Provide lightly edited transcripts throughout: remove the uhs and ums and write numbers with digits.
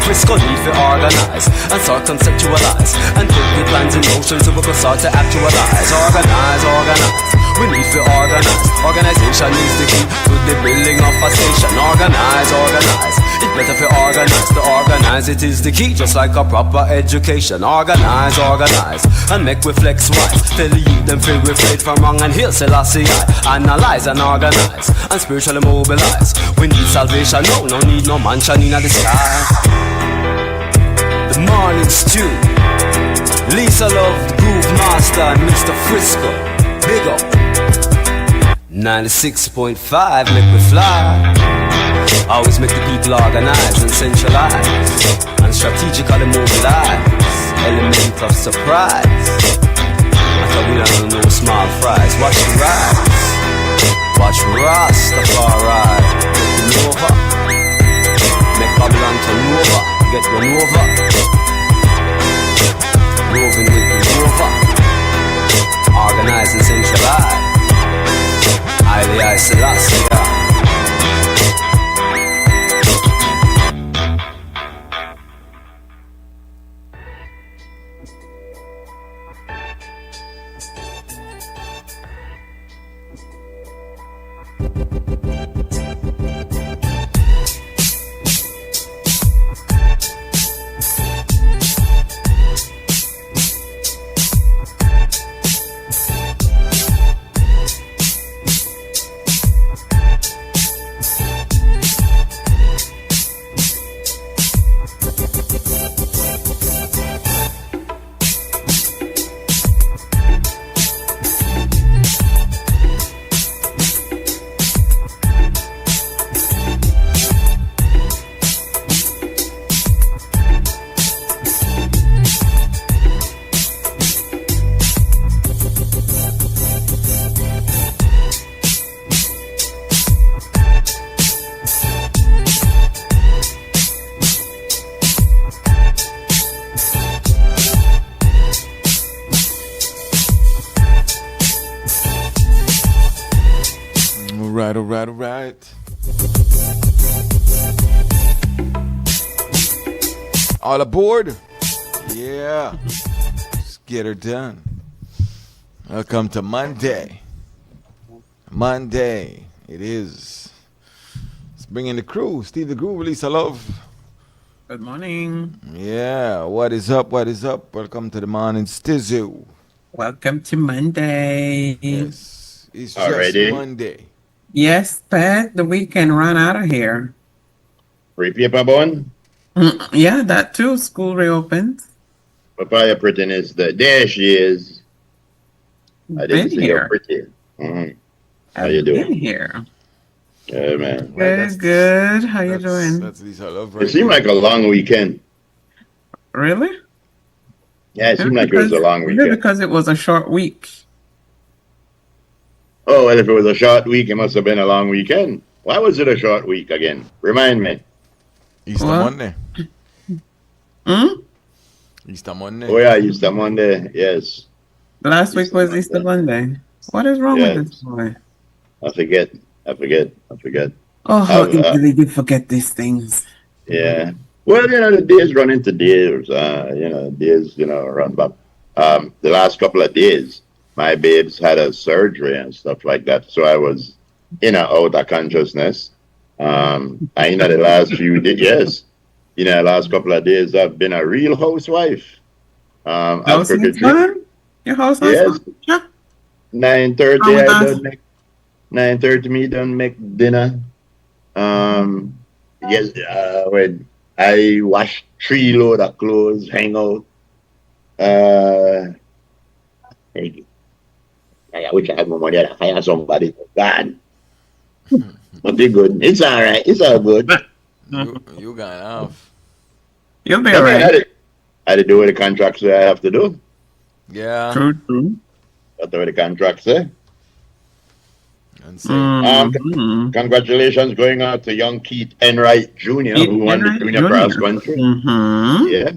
Frisco need to organize and start conceptualize and put the plans in motion so we can start to actualize. Organize, organize. We need to organize. Organization is the key to the building of a station. Organize, organize. It's better for organize. To organize it is the key, just like a proper education. Organize, organize, and make we flex wise. Tell the youth them feel we fled from wrong and heal Selassie I. Analyze and organize and spiritually mobilize. We need salvation, no need no mansion in the sky. The morning stew. Lisa Love, the Groove Master, and Mr.Frisco. Big up. 96.5, make me fly. Always make the people organize and centralize and strategically mobilize. Element of surprise. I thought we don't know small fries. Watch the rise. Watch Rastafari. Get the over. Make Babylon turn over. Get run over. Roving with the rover. Organize and centralize. I Selassie. All right. All aboard? Yeah. Let's get her done. Welcome to Monday. Monday. It is. Let's bring in the crew. Steve the Groove, Lisa Love. Good morning. Yeah. What is up? What is up? Welcome to the morning Stizu. Welcome to Monday. Yes. It's Already? just Monday. Yes, Pat, the weekend ran out of here. Free paper bun? Yeah, that too. School reopened. Papaya pretty is there she is. I didn't see here. her pretty. Mm-hmm. How I've you doing? been here. Yeah, man. Good. How you doing? That's Lisa Love, It right? seemed like a long weekend. Really? Yeah, it seemed like it was a long Maybe weekend. because it was a short week. Oh, well, if it was a short week, it must have been a long weekend. Why was it a short week again? Remind me. Easter What? Monday. Hmm? Easter Monday. Oh, yeah, Easter Monday. Yes. Last week was Easter Monday. What is wrong with this boy? I forget. Oh, how I've, easily you forget these things. Yeah. Well, the days run into days. Days, run back. The last couple of days, my babes had a surgery and stuff like that. So I was out of consciousness. The last few days, yes. The last couple of days, I've been a real housewife. House Africa is trip. fun? Your house is Yes. fun? Yeah. 9:30, How I was done make 9:30. Me done make dinner. Yes. When I wash 3 load of clothes, hang out. I wish I had more money. I hire somebody. God. But they good. It's all right. It's all good. You got off. You'll be I alright. had to do what the contract say I have to do. Yeah. True. That's what the contract say. And say, Mhm. Congratulations going out to young Keith Enright Jr., Keith who won the Enright junior Jr. cross country. Mhm. Yeah.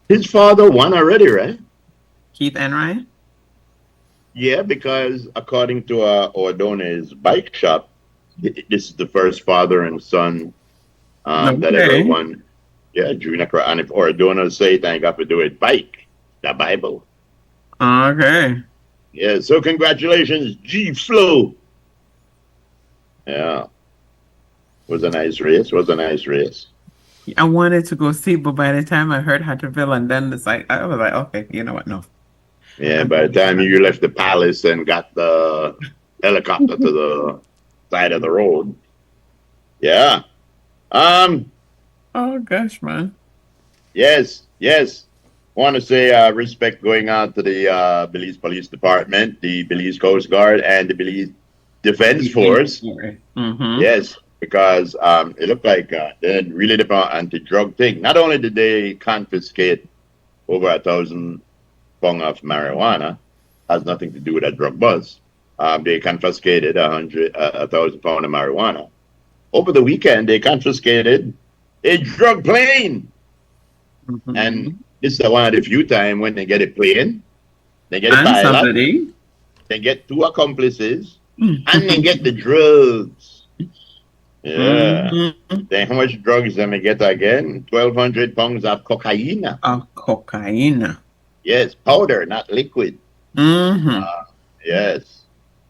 His father won already, right? Keith Enright? Yeah, because according to Ordone's bike shop, this is the first father and son that ever Okay. won Yeah, junior cross. And if or don't know say it, I got to do it bike. The Bible. Okay. Yeah, so congratulations, G Flow. Yeah. Was a nice race. Was a nice race. I wanted to go see, but by the time I heard Hatterville and then I was like, okay, you know what? No. Yeah, by the time you left the palace and got the helicopter to the side of the road. Yeah. Oh gosh, man. Yes. Want to say respect going on to the Belize Police Department, the Belize Coast Guard, and the Belize Defense Force. Mm-hmm. Yes, because it looked like they really did an anti-drug thing. Not only did they confiscate over 1,000 pounds of marijuana, has nothing to do with a drug buzz. They confiscated 1,000 pounds of marijuana. Over the weekend, they confiscated a drug plane. Mm-hmm. And this is one of the few times when they get a plane, they get a And pilot, somebody. they get 2 accomplices, and they get the drugs. Yeah. Mm-hmm. Then how much drugs they may get again? 1,200 pounds of cocaine. Of cocaine. Yes, powder, not liquid. Mm-hmm. Yes.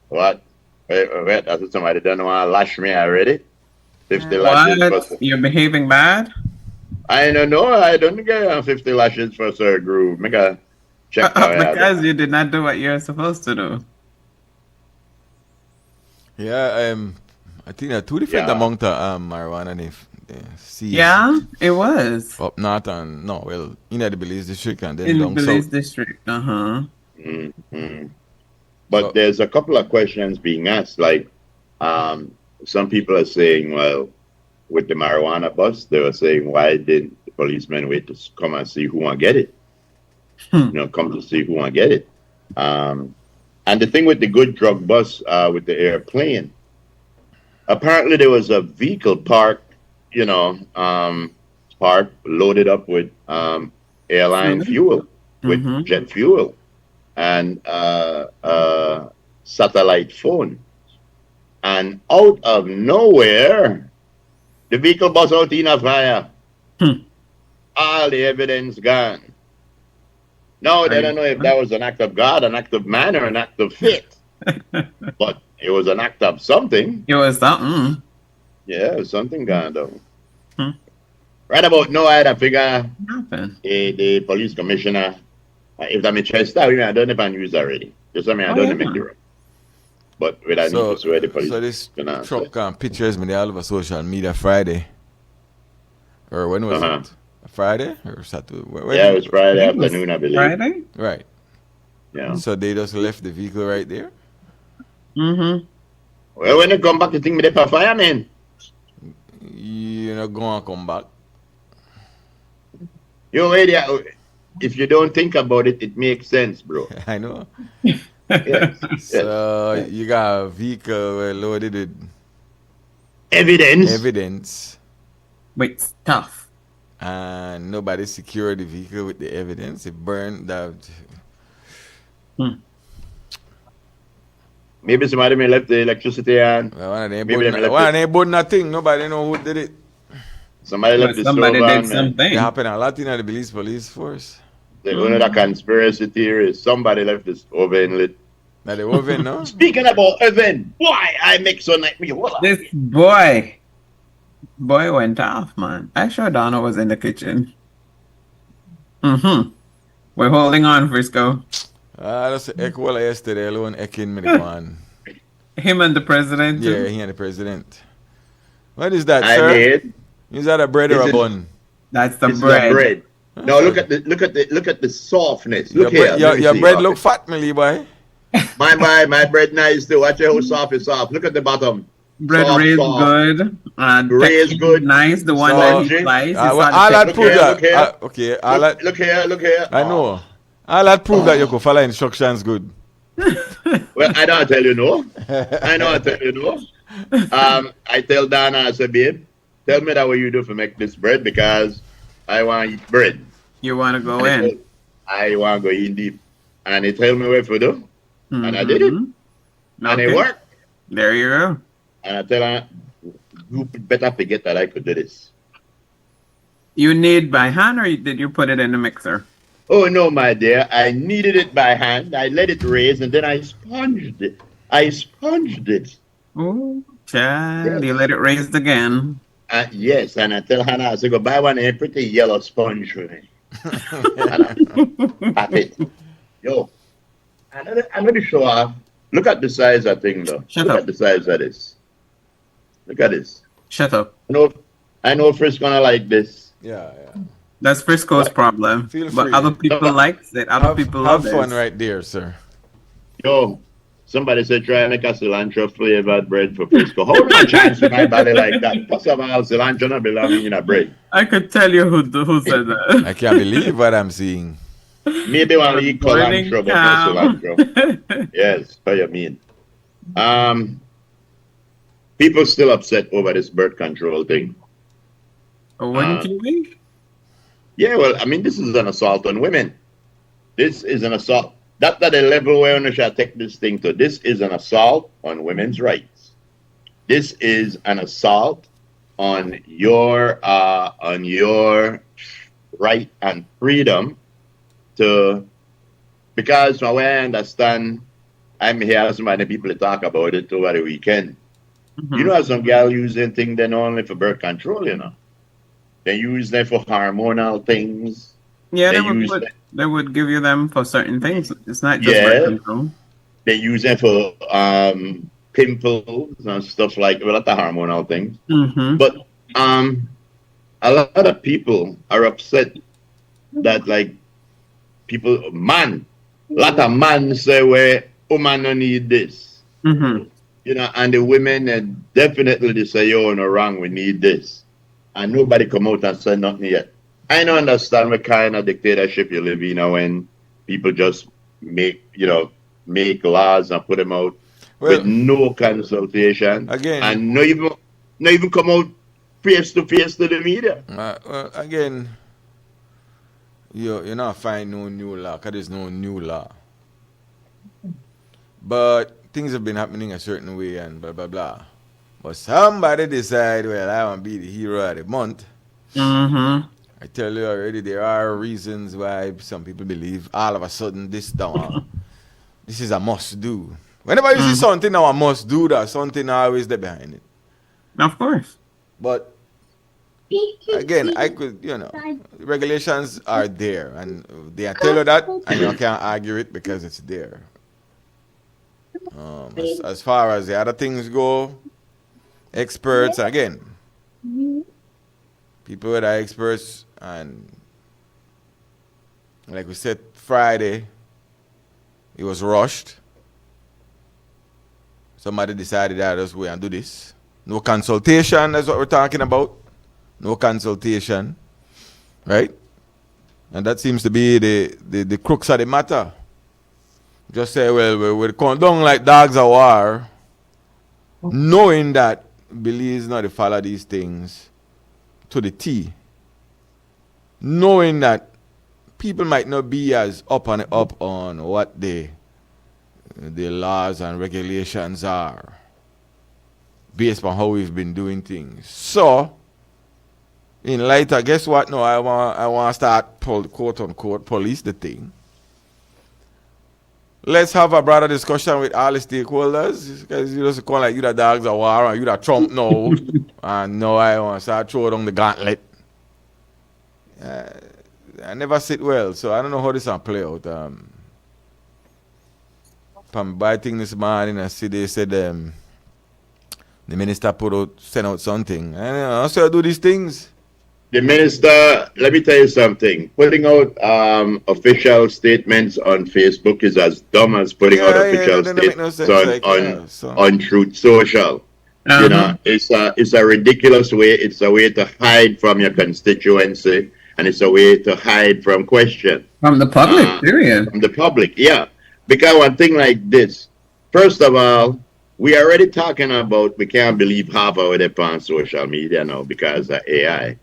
What? Wait, that's somebody done want to lash me already. 50 lashes. What? You're behaving bad? I don't know. I don't get 50 lashes for Sir Groove. Make a check. Because you did not do what you're supposed to do. Yeah, I think there are 2 different amount of marijuana they seized. Yeah, it was. Up north and no, well, in the Belize district and then In down Belize south. district. Uh-huh. Mm-hmm. But there's a couple of questions being asked. Like, some people are saying, well, with the marijuana bust, they were saying, why didn't the policemen wait to come and see who want to get it? Come to see who want to get it. And the thing with the good drug bust with the airplane, apparently there was a vehicle parked, loaded up with airline fuel, with jet fuel, and satellite phone. And out of nowhere, the vehicle bust out in a fire. All the evidence gone. Now, they don't know if that was an act of God, an act of man, or an act of fate. But it was an act of something. It was something. Yeah, it was something gone down. Right about now, I had to figure the police commissioner, if I'm interested, I don't know if I news already. Just I don't make the room. But with I need to swear the police. So this truck pictures me all over social media Friday. Or when was it? Friday or Saturday? Yeah, it was Friday afternoon, I believe. Friday? Right. Yeah. So they just left the vehicle right there? Mm-hmm. Well, when they come back, you think me they for fireman? You're not going to come back. If you don't think about it, it makes sense, bro. I know. Yes. So you got a vehicle loaded with evidence. With stuff. And nobody secured the vehicle with the evidence. It burned out. Maybe somebody may left the electricity on. Well, one of them burned nothing. Nobody know who did it. Somebody left the stove on. Did something. It happened a lot in the Belize police force. The only conspiracy theory is somebody left the oven lit. Now the oven, no? Speaking about oven, why I make so like me? This boy went off, man. I sure Donna was in the kitchen. We're holding on, Frisco. That's Ekwala yesterday alone, Ekin me the one. Him and the president? Yeah, he and the president. What is that, sir? Is that a bread or a bun? That's the bread. No, look at the softness. Your bread look fat, me boy. My bread nice too. Watch how soft is soft. Look at the bottom. Bread raised good. Raised good. Nice. The one that he sliced. All that prove that. Okay. Look here. I know. All that prove that you can follow instructions good. Well, I don't tell you no. I tell Dana, I say, babe, tell me that what you do for make this bread because I want to eat bread. You want to go in? I want to go in deep. And he tell me what to do. And I did it. And it worked. There you go. And I tell her, you better forget that I could do this. You knead by hand, or did you put it in the mixer? Oh no, my dear. I kneaded it by hand. I let it raise and then I sponged it. I sponged it. Oh, child, you Yes. let it raise again. Yes, and I tell Hannah, I say, go buy one a pretty yellow sponge for me. And I pop it. Yo, another show off. Look at the size of thing though. Shut Look up. at the size of this. Look at this. Shut up. I know Frisco gonna like this. Yeah. That's Frisco's What? problem. Feel But free. other people likes it. Other people Have love fun it. right there, sir. Yo, somebody said try and make a cilantro flavored bread for Frisco. How no chance in my body like that? First of all, cilantro not belonging in a bread. I could tell you who said that. I can't believe what I'm seeing. Maybe one eat Burning cilantro, but no cow. cilantro. Yes, what you mean. People still upset over this birth control thing. Wouldn't you be? Yeah, well, I mean, this is an assault on women. This is an assault. That's at the level where we shall take this thing to. This is an assault on women's rights. This is an assault on your right and freedom to, because from what I understand, I'm here so many people to talk about it over the weekend. Mhm. You know, some girl using thing then only for birth control, you know. They use them for hormonal things. Yeah, They they would use put, them, they would give you them for certain things. It's not just birth yeah. control. They use them for pimples and stuff like well, that's the hormonal things. Mm-hmm. But a lot of people are upset that like a lot of man say well, woman don't need this. Mm-hmm. You know, and the women definitely they say, yo, no wrong, we need this. And nobody come out and say nothing yet. I don't understand what kind of dictatorship you live in when people just make laws and put them out Well, with no consultation again, and not even come out face to face to the media. again, you're not find no new law because there's no new law. But things have been happening a certain way and blah blah blah. But somebody decide, well, I want to be the hero of the month. Mm-hmm. I tell you already, there are reasons why some people believe all of a sudden this is a must do. Whenever you see something now a must do, there's something always there behind it. Of course. But again, regulations are there, and they tell you that, and you can't argue it because it's there. As far as the other things go, experts, again, people that are experts, and like we said, Friday, it was rushed. Somebody decided that us way and do this. No consultation, that's what we're talking about. No consultation, right? And that seems to be the crux of the matter. Just say, well, we're going down like dogs of war, knowing that Belize not to follow these things to the T. Knowing that people might not be as up on what the laws and regulations are based on how we've been doing things. So, in light of, guess what? No, I want to start, quote unquote, police the thing. Let's have a broader discussion with all the stakeholders. Because you just call like you the dogs of war and you the Trump now. And now I want to start throwing down the gauntlet. I never sit well, so I don't know how this will play out. From my thing this morning, I see they said the minister sent out something. I say I do these things. The minister, let me tell you something. Putting out official statements on Facebook is as dumb as putting out official statements on Truth Social. Uh-huh. You know, it's a ridiculous way. It's a way to hide from your constituency, and it's a way to hide from question. From the public, period. From the public, yeah. Because one thing like this, first of all, we are already talking about we can't believe half of it on social media now because of AI.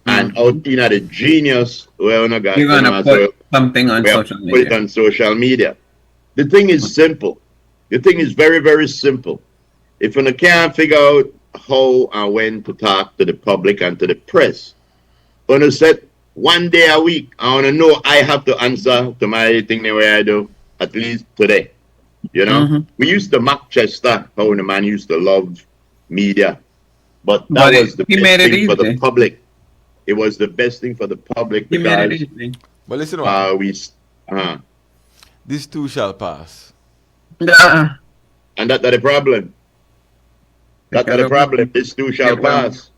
And out in the genius, you're gonna put something on social media. Put it on social media. The thing is simple. The thing is very, very simple. If you can't figure out how and when to talk to the public and to the press, on a set 1 day a week. I want to know I have to answer to my thing the way I do, at least today. You know, we used to mock Chester, how the man used to love media, but that was the he best made it thing for the easy. public. It was the best thing for the public He made it because easy. But listen, what? uh, This too shall pass. Uh-uh. and that's the problem. That's Because the it will. problem. This too shall It will. pass.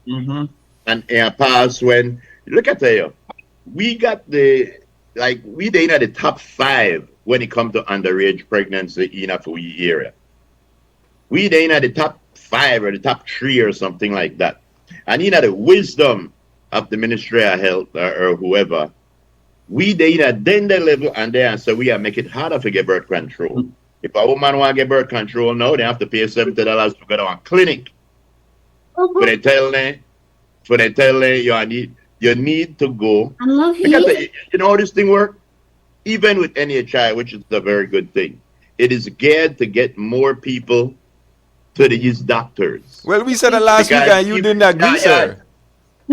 And it pass when look at you. We got we they in the top 5 when it comes to underage pregnancy in a area. We they in the top 5 or the top 3 or something like that. And you know the wisdom of the Ministry of Health or whoever, we they in then the level and there and so we are make it harder to get birth control. If a woman want to get birth control now, they have to pay $70 to go to a clinic. But they tell them, you need to go. I love Because you. you know how this thing works? Even with NHI, which is a very good thing, it is geared to get more people to these doctors. Well, we said it last week and you didn't agree, sir. No.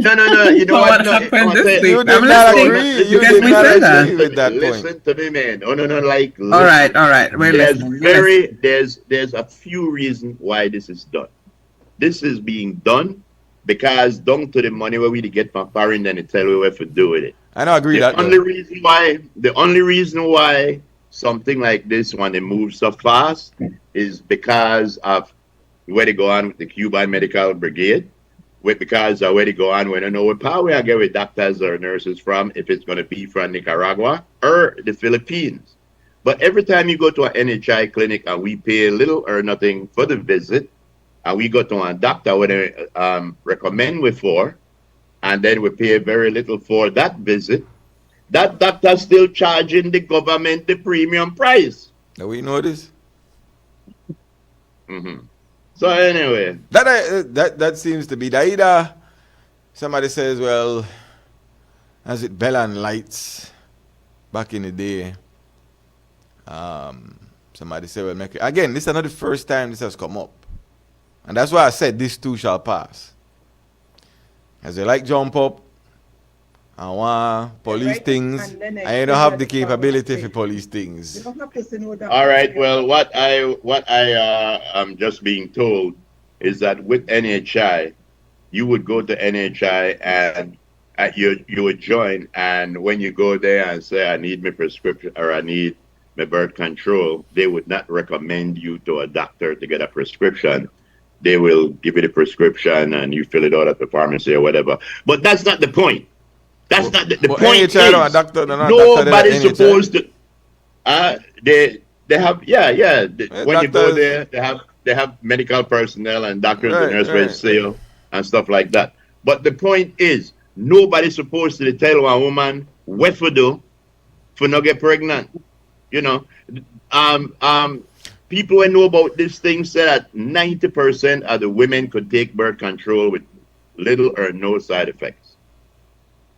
You know So what? what No, happened I this say- week? You I'm did not listening. agree. You Because did we not said that. agree with that point. Listen to me, man. Oh, no. Listen. All right. We're There's listening. there's a few reasons why this is done. This is being done because down to the money where we get from foreign, then they tell you what to do with it. I don't agree The that. only reason why something like this when they move so fast is because of where they go on with the Cuban Medical Brigade. Because where they go on when I know what power I get with doctors or nurses from, if it's going to be from Nicaragua or the Philippines. But every time you go to an NHI clinic and we pay little or nothing for the visit, and we go to a doctor what they recommend we for, and then we pay very little for that visit, that doctor still charging the government the premium price. Do we know this? So anyway, That seems to be that either somebody says, well, as it Bell and Lights back in the day. Somebody said, well, make it. Again, this is not the first time this has come up. And that's why I said this too shall pass. As they like jump up and want police things, and you don't have the capability for police things. all right. Well, what I am just being told is that with NHI, you would go to NHI and you would join, and when you go there and say I need my prescription or I need my birth control, they would not recommend you to a doctor to get a prescription. They will give you the prescription and you fill it out at the pharmacy or whatever. But that's not the point. That's not the point. NHI Is, a doctor, nobody's supposed to. They have when you go there, they have medical personnel and doctors and nurses and stuff like that. But the point is, nobody's supposed to tell a woman what to do for not get pregnant. You know, people who know about this thing say that 90% of the women could take birth control with little or no side effects.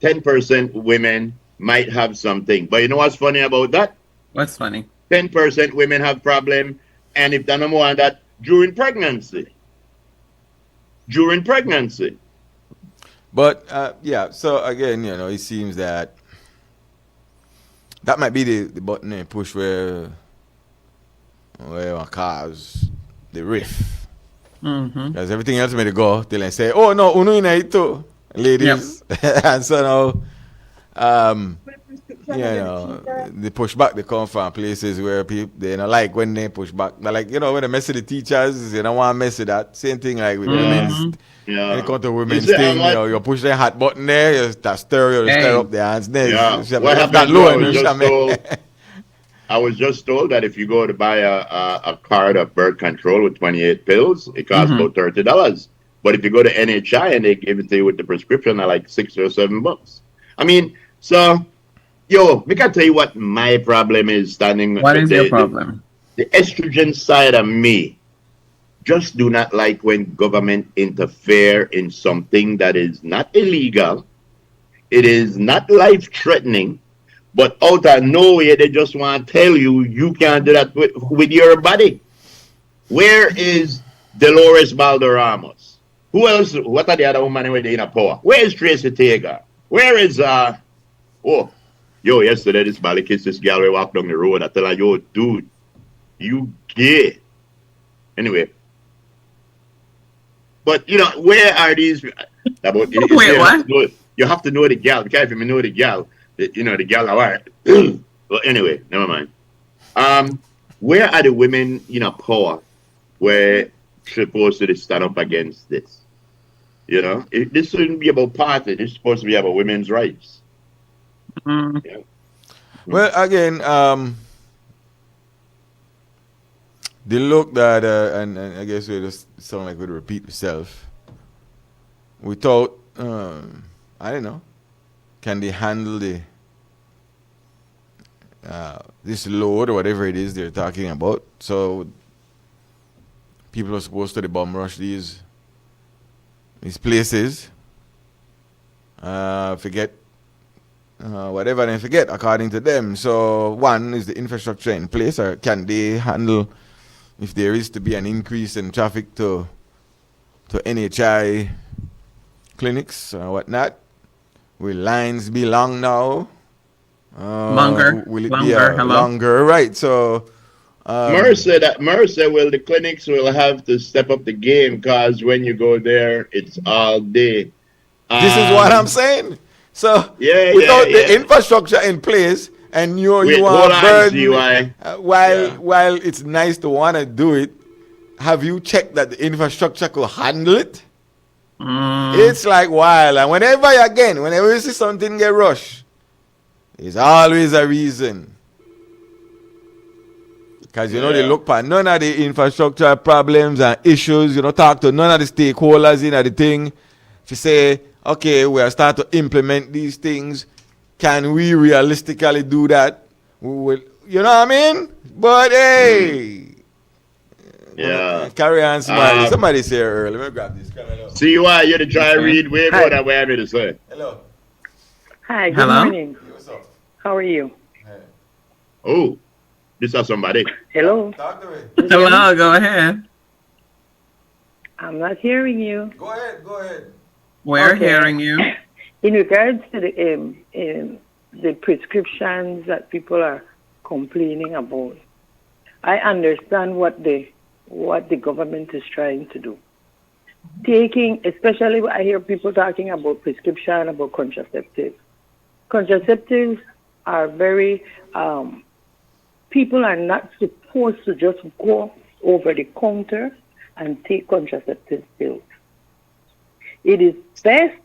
10% women might have something. But you know what's funny about that? What's funny? 10% women have problem, and if they're no more than that, during pregnancy. But, so again, it seems that might be the button they push where cause the riff. Because everything else made it go till they say, oh no, uno in it too, ladies. Yep. And so now, the pushback they come from places where people they don't like when they push back. They're like, when they mess with the teachers, they don't want to mess with that. Same thing like with women's. When it comes to women's thing, you push the hot button there, you stir up the hands there. What happened? I was just told that if you go to buy a card of birth control with 28 pills, it costs about $30. But if you go to NHI and they give it to you with the prescription, at like $6 or $7. I mean, so, we can tell you what my problem is standing. What is your problem? The estrogen side of me just do not like when government interfere in something that is not illegal. It is not life-threatening. But out of nowhere, they just want to tell you can't do that with your body. Where is Dolores Balderramos? Who else? What are the other women in power? Where is Tracy Tager? Where is oh, yo, yesterday this Bally kissed this gal we walked down the road. I tell her, yo, dude, you gay. Anyway. But you know, where are these about Wait, what? you have to know the gal. Because if you know the gal, you know the gal are well anyway, never mind. Where are the women in a power where supposed to stand up against this? You know, this shouldn't be about party. It's supposed to be about women's rights. Mm. Yeah. Well, again, the look that, and I guess we just sound like we'd repeat ourselves. Without, I don't know, can they handle the this load or whatever it is they're talking about? So people are supposed to bomb rush these places. Forget whatever they forget according to them. So one is the infrastructure in place, or can they handle if there is to be an increase in traffic to NHI clinics or whatnot? Will lines be long now? Longer. Will it be Hello? longer? Right. So Mercer will the clinics will have to step up the game because when you go there, it's all day. This is what I'm saying. So Yeah, without yeah, the yeah. infrastructure in place, and you Wait, are hold on, burdened, GY. while it's nice to want to do it, have you checked that the infrastructure could handle it? It's like wild, and whenever you see something get rushed, there's always a reason. Because you know they look for none of the infrastructure problems and issues. You know, talk to none of the stakeholders in the thing. To say, okay, we are starting to implement these things. Can we realistically do that? We will, you know what I mean? But hey, Yeah. carry on, somebody. Somebody say early. Let me grab this. Hello. See why you're the dry read way more than what I'm to say. Hello. Hi, good Hello? morning. What's up? How are you? Hey. Oh, this is somebody. Hello? Talk to me. Hello, go ahead. I'm not hearing you. Go ahead. Go ahead. We're Okay. hearing you. In regards to the prescriptions that people are complaining about, I understand what the government is trying to do. Especially I hear people talking about prescription, about contraceptives. Contraceptives are very, people are not supposed to just go over the counter and take contraceptive pills. It is best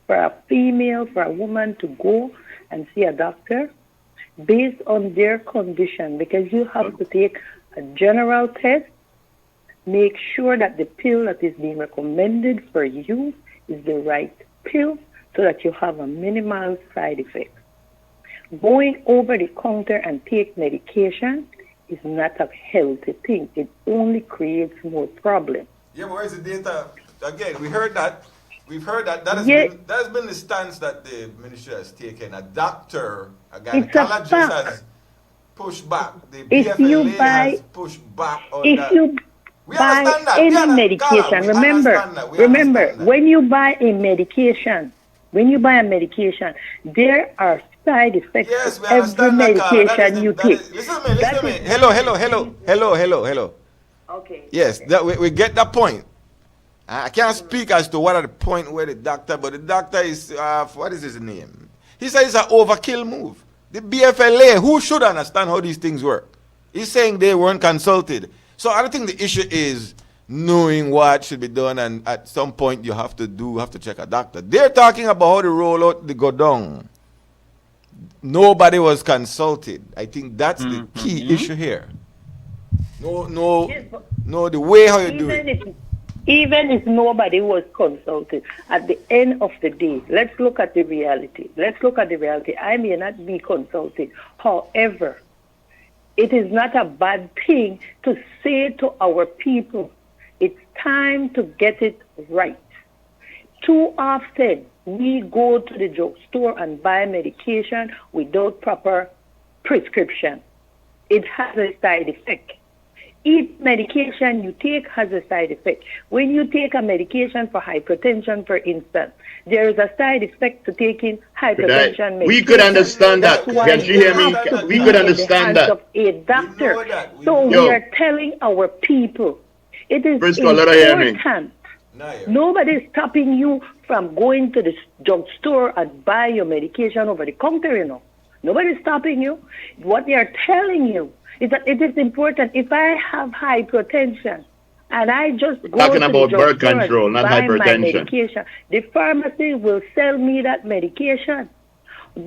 for a female, for a woman to go and see a doctor based on their condition, because you have to take a general test, make sure that the pill that is being recommended for you is the right pill so that you have a minimal side effect. Going over the counter and take medication is not a healthy thing. It only creates more problems. Yeah, but where's the data? Again, we heard that. We've heard that. That has been the stance that the ministry has taken. A doctor, a gynecologist has pushed back. The BFLA has pushed back on that. If you buy any medication, remember, when you buy a medication, there are side effects Yes, we to every understand that, Carla. medication you take. Listen to me. Hello. Okay. Yes, we get that point. I can't speak as to what are the point where the doctor, but the doctor is, what is his name? He says it's an overkill move. The BFLA, who should understand how these things work? He's saying they weren't consulted. So I don't think the issue is knowing what should be done, and at some point you have to check a doctor. They're talking about how to roll out the go down. Nobody was consulted. I think that's the key issue here. No, the way how you do it. Even if nobody was consulted, at the end of the day, let's look at the reality. I may not be consulted. However, it is not a bad thing to say to our people, it's time to get it right. Too often, we go to the drugstore and buy medication without proper prescription. It has a side effect. each medication you take has a side effect. When you take a medication for hypertension, for instance, there is a side effect to taking hypertension medication. We could understand that. That's why Can you hear me? have to We be could in the understand hands that. of a doctor. know that. So Yo. we are telling our people it is Frisco, let her hear me. important. Nah, yeah. Nobody is stopping you from going to the drugstore and buy your medication over the counter, you know. Nobody is stopping you. What they are telling you is that it is important. If I have hypertension and I just go Talking to about the birth drugstore control, and not buy my hypertension. medication, the pharmacy will sell me that medication.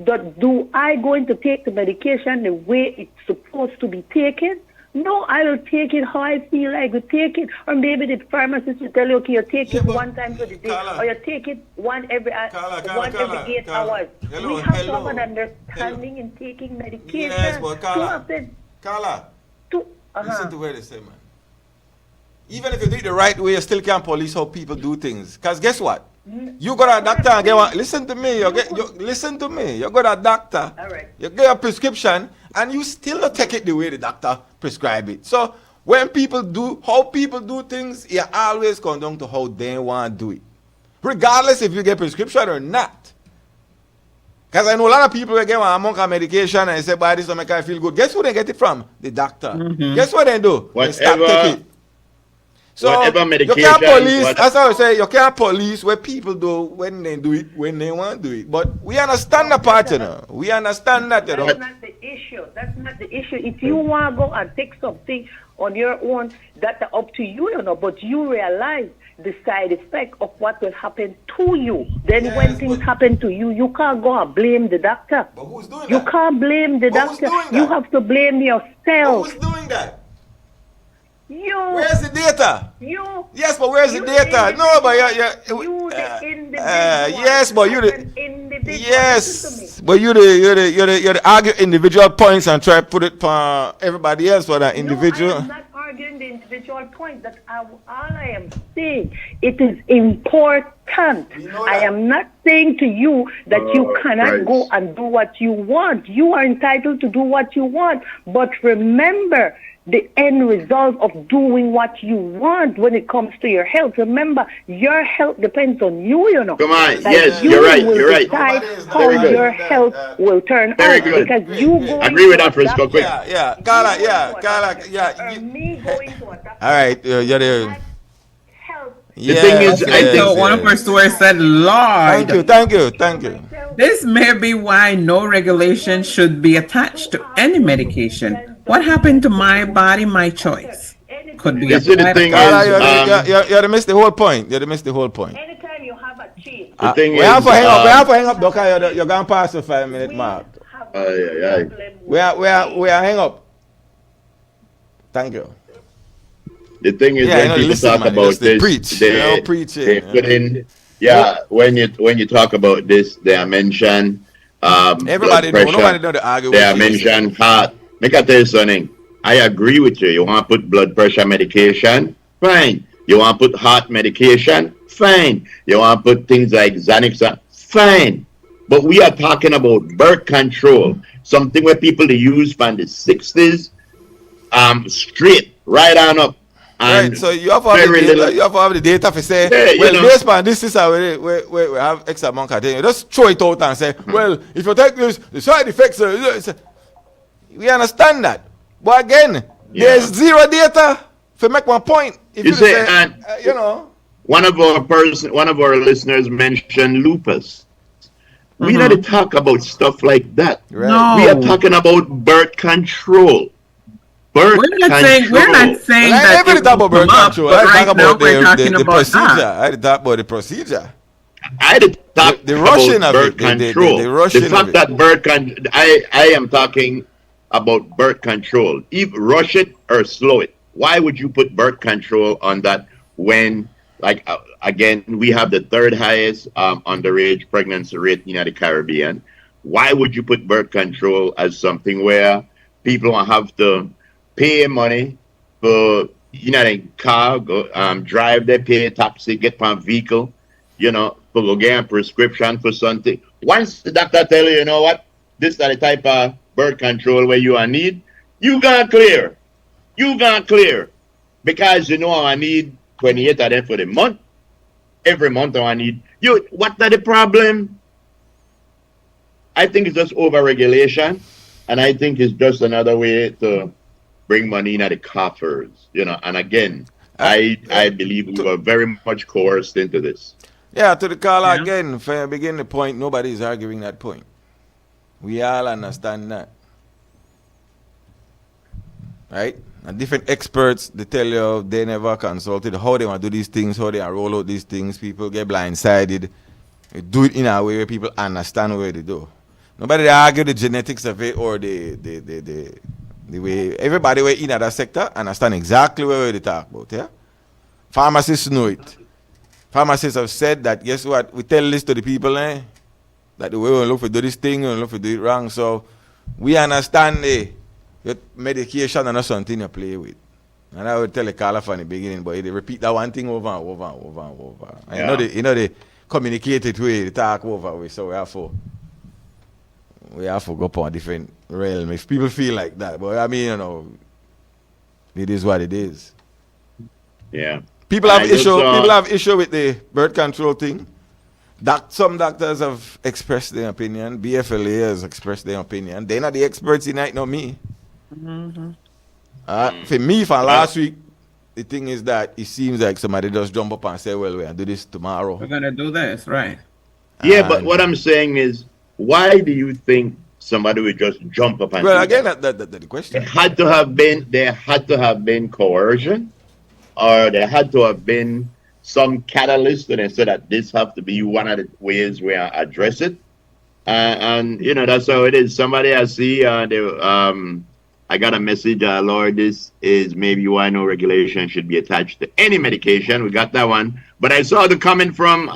Do I going to take the medication the way it's supposed to be taken? No, I will take it how I feel like to take it. Or maybe the pharmacist will tell you, okay, you take it but one time for the day, Carla. or you take it one every every 8 hours. Hello, We have to hello. have an understanding in taking medication. Yes, but Too Carla. often, Carla, too, listen to what they say, man. Even if you do it the right way, you still can't police how people do things. Because guess what? You go to a doctor and get one. Listen to me. Listen to me. You go to a doctor. All right. You get a prescription, and you still don't take it the way the doctor prescribe it. So when people do how people do things, it always comes down to how they want to do it, regardless if you get prescription or not. Because I know a lot of people will get one amount of medication and they say, "Boy, this will make I feel good." Guess who they get it from? The doctor. Guess what they do? They stop Whatever- taking it. So whatever you medication, can't police. what- That's how I say. You can't police what people do when they do it when they want to do it. But we understand the part, you know. We understand that, you know. That's not the issue. That's not the issue. If you want to go and take something on your own, that's up to you, you know. But you realize the side effect of what will happen to you. Then Yes, when things but- happen to you, you can't go and blame the doctor. But who's doing You that? can't blame the But who's doctor. doing You that? have to blame But yourself. who's doing that? You. Where's the data? You. Yes, but where's the You data? the No, but individual. You the individual. yes, but you As the an individual. Listen to yes, me. but you argue individual points and try to put it for everybody else for that individual. No, I am not arguing the individual point. That all I am saying, it is important. We know I that. am not saying to you that you Oh, cannot Christ. go and do what you want. You are entitled to do what you want. But remember the end result of doing what you want when it comes to your health. Remember, your health depends on you, you know. Come on. That Yes, you you're right. will You're right. decide Nobody is how Very good. your health will turn Very out. good. Because you going Agree with to that, a Frisco, doctor- quick. Yeah, Carla, you yeah, going to a Carla, doctor, yeah. or me going to a doctor. All right, you're the. Health. Yes, thing is, I yes, think- So one of our yes. stores said, Thank you, Lord, thank you. this may be why no regulation should be attached to any medication. What happened to my body, my choice? Could be You see, the applied thing Carla, is, you're missed the whole point. You missed the whole point. Anytime you have a change, The thing we is, have to hang up. We have to hang up because you're going past the 5-minute mark. have Aye, aye, aye. problem We are hang up. Thank you. the thing is, Yeah, when you know, people listen, talk man, about they this, preach. They don't preach it, they yeah. put in, when you talk about this, they mention Everybody blood know. pressure, Nobody know the argue. they with you. mention heart. Make I tell you something. I agree with you. You want to put blood pressure medication? Fine. You want to put heart medication? Fine. You want to put things like Xanax? Fine. But we are talking about birth control, something where people they use from the 60s, straight, right on up. And Right, so you have to have the very data. little- You have to have the data for say, Yeah, you well, know. based on this is how we have X amount of things. You just throw it out and say, well, if you take this, the side effects. We understand that, but again, there's zero data to make one point. If You say, say, and- you know, one of our listeners mentioned lupus. We not to talk about stuff like that. right? No. We are talking about birth control. Birth We're not control. saying Well, I that never it talk will about birth come up, control. but I right talk now about we're talking the about procedure. that. I talk about the procedure. I did talk The rushing about of birth it, the control. rushing The of fact it. that I am talking about birth control. If rush it or slow it. Why would you put birth control on that when, like, again, we have the third highest underage pregnancy rate in the Caribbean? Why would you put birth control as something where people don't have to pay money for, the car, go, drive, they pay taxi, get on vehicle, for go get a prescription for something. Once the doctor tell you, you know what, this is the type of birth control where you are need, you got clear. You gonna clear. Because you know I need 28 of them for the month. Every month I need you. What are the problem? I think it's just over-regulation, and I think it's just another way to bring money into the coffers, you know. And again, I believe we were very much coerced into this. Yeah, to the caller Yeah. again, from begin the point, nobody's arguing that point. We all understand that. Right? And different experts, they tell you they never consulted how they want to do these things, how they roll out these things. People get blindsided. They do it in a way where people understand what they do. Nobody argue the genetics of it or the way everybody in that sector understand exactly what they talk about. Yeah? Pharmacists know it. Pharmacists have said that, guess what? We tell this to the people, that the way we look for do this thing, we look for do it wrong. So we understand your medication and not something you play with. And I would tell the caller from the beginning, but they repeat that one thing over and over and over and over. And Yeah. you know they communicate it way, they talk over way. So we have to go upon a different realm if people feel like that. But I mean, it is what it is. Yeah. People have issue with the birth control thing. Some doctors have expressed their opinion. BFLA has expressed their opinion. They're not the experts in it, not me. For me, for last week, the thing is that it seems like somebody just jump up and say, well, we'll do this tomorrow. We're gonna do this, right? Yeah, but what I'm saying is, why do you think somebody would just jump up and Well, do again, that? that's the question. There had to have been coercion, or there had to have been some catalyst, and they said that this have to be one of the ways we address it. And you know that's how it is. Somebody I see, I got a message, Lord, this is maybe why no regulation should be attached to any medication. We got that one. But I saw the comment from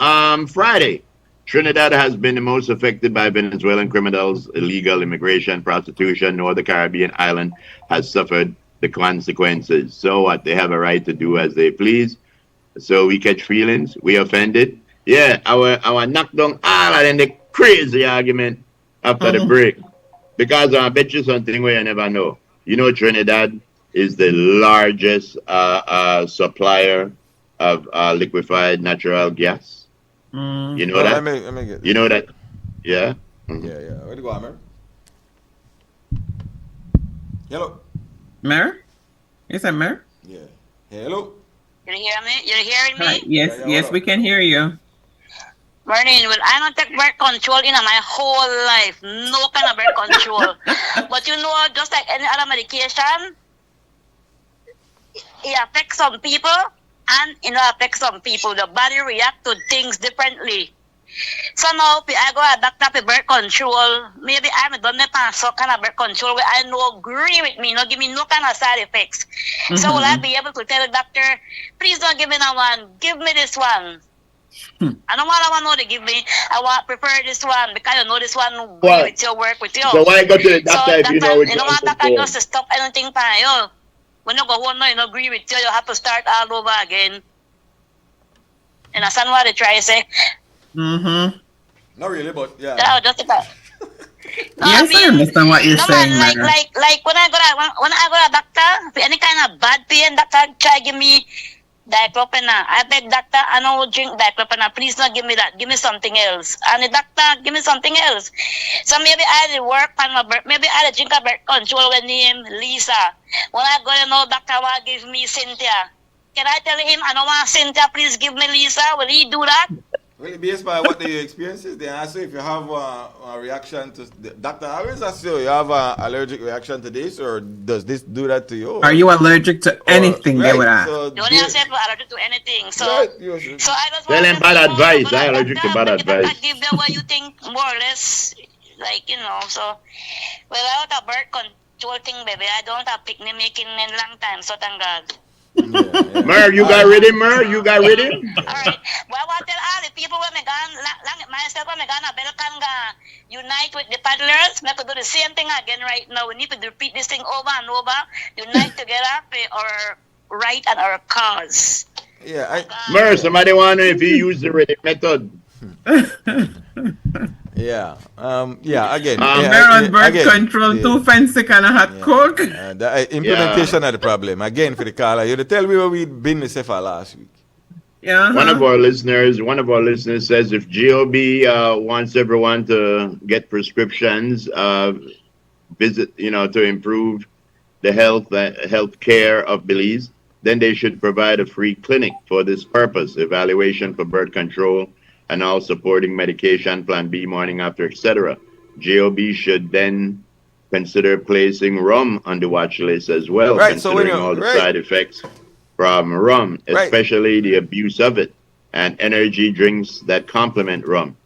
Friday. Trinidad has been the most affected by Venezuelan criminals, illegal immigration, prostitution. No other Caribbean island has suffered the consequences. So what? They have a right to do as they please. So we catch feelings. We offended. Yeah, our knock down all of them, the crazy argument after the break. Because I bet you something where you never know. You know, Trinidad is the largest supplier of liquefied natural gas. You know that? Let me get You know that? Yeah? Yeah. Where do you go, Amir? Hello. Mayor? Is that Mayor? Yeah. Hello. You hear me? You're hearing me? Hi. Yes, Yeah, yes, we can hear you. Morning. Well, I don't take birth control in my whole life. No kind of birth control. But you know, just like any other medication, it affects some people and it affects some people. The body react to things differently. So now, if I go a doctor for birth control, maybe I'm done the some kind of birth control where I no agree with me, no give me no kind of side effects. So will I be able to tell the doctor, please don't give me that one, give me this one. I don't want to give me. I prefer this one because you know this one will Well, with your work with you. So why go to the doctor if you know it's you know what, doctor just to stop anything for you. When you go home now, you don't agree with you, you have to start all over again. And that's what they try to say. Mm-hmm. Not really, but yeah. No, just about. No, Yes, I understand what you're no, saying, man, Mayor. like when I go to a doctor, for any kind of bad pain, doctor try give me diclofenac. I beg doctor, I don't drink diclofenac. Please don't give me that. Give me something else. And the doctor give me something else. So maybe I did work on my birth. Maybe I did drink a birth control with name Lisa. When I go to know doctor will give me Cynthia. Can I tell him I don't want Cynthia? Please give me Lisa. Will he do that? Well, based by what the experiences, they ask you if you have a reaction to the doctor. Always ask you have an allergic reaction to this, or does this do that to you? Are you allergic to anything? They would ask. So You only say for allergic to anything. So, right, you should- so I just Tell want them to bad know, advice. go I to allergic to doctor, bad but if I advice. give them what you think more or less, like, you know, so, well, I want a birth control thing, baby. I don't have picnic making in a long time, so thank God. yeah. Mer, you got ready, Mer? You got ready? All right. Well, I want to tell all the people when I gone, myself, when I gone, Belkanga, unite with the paddlers. I could do the same thing again right now. We need to repeat this thing over and over. Unite together for our right and our cause. Yeah, Mer, somebody want to know if you use the ready method. yeah. Yeah. Again. They're on birth control, too fancy kind of hot cook. The implementation of the problem. Again, for the caller, you tell me where we've been this for last week. Yeah. One of our listeners says if GOB wants everyone to get prescriptions, visit, to improve the health care of Belize, then they should provide a free clinic for this purpose, evaluation for birth control and all supporting medication, Plan B, morning after, etc. GOB should then consider placing rum on the watch list as well, considering all the side effects from rum, especially the abuse of it, and energy drinks that complement rum.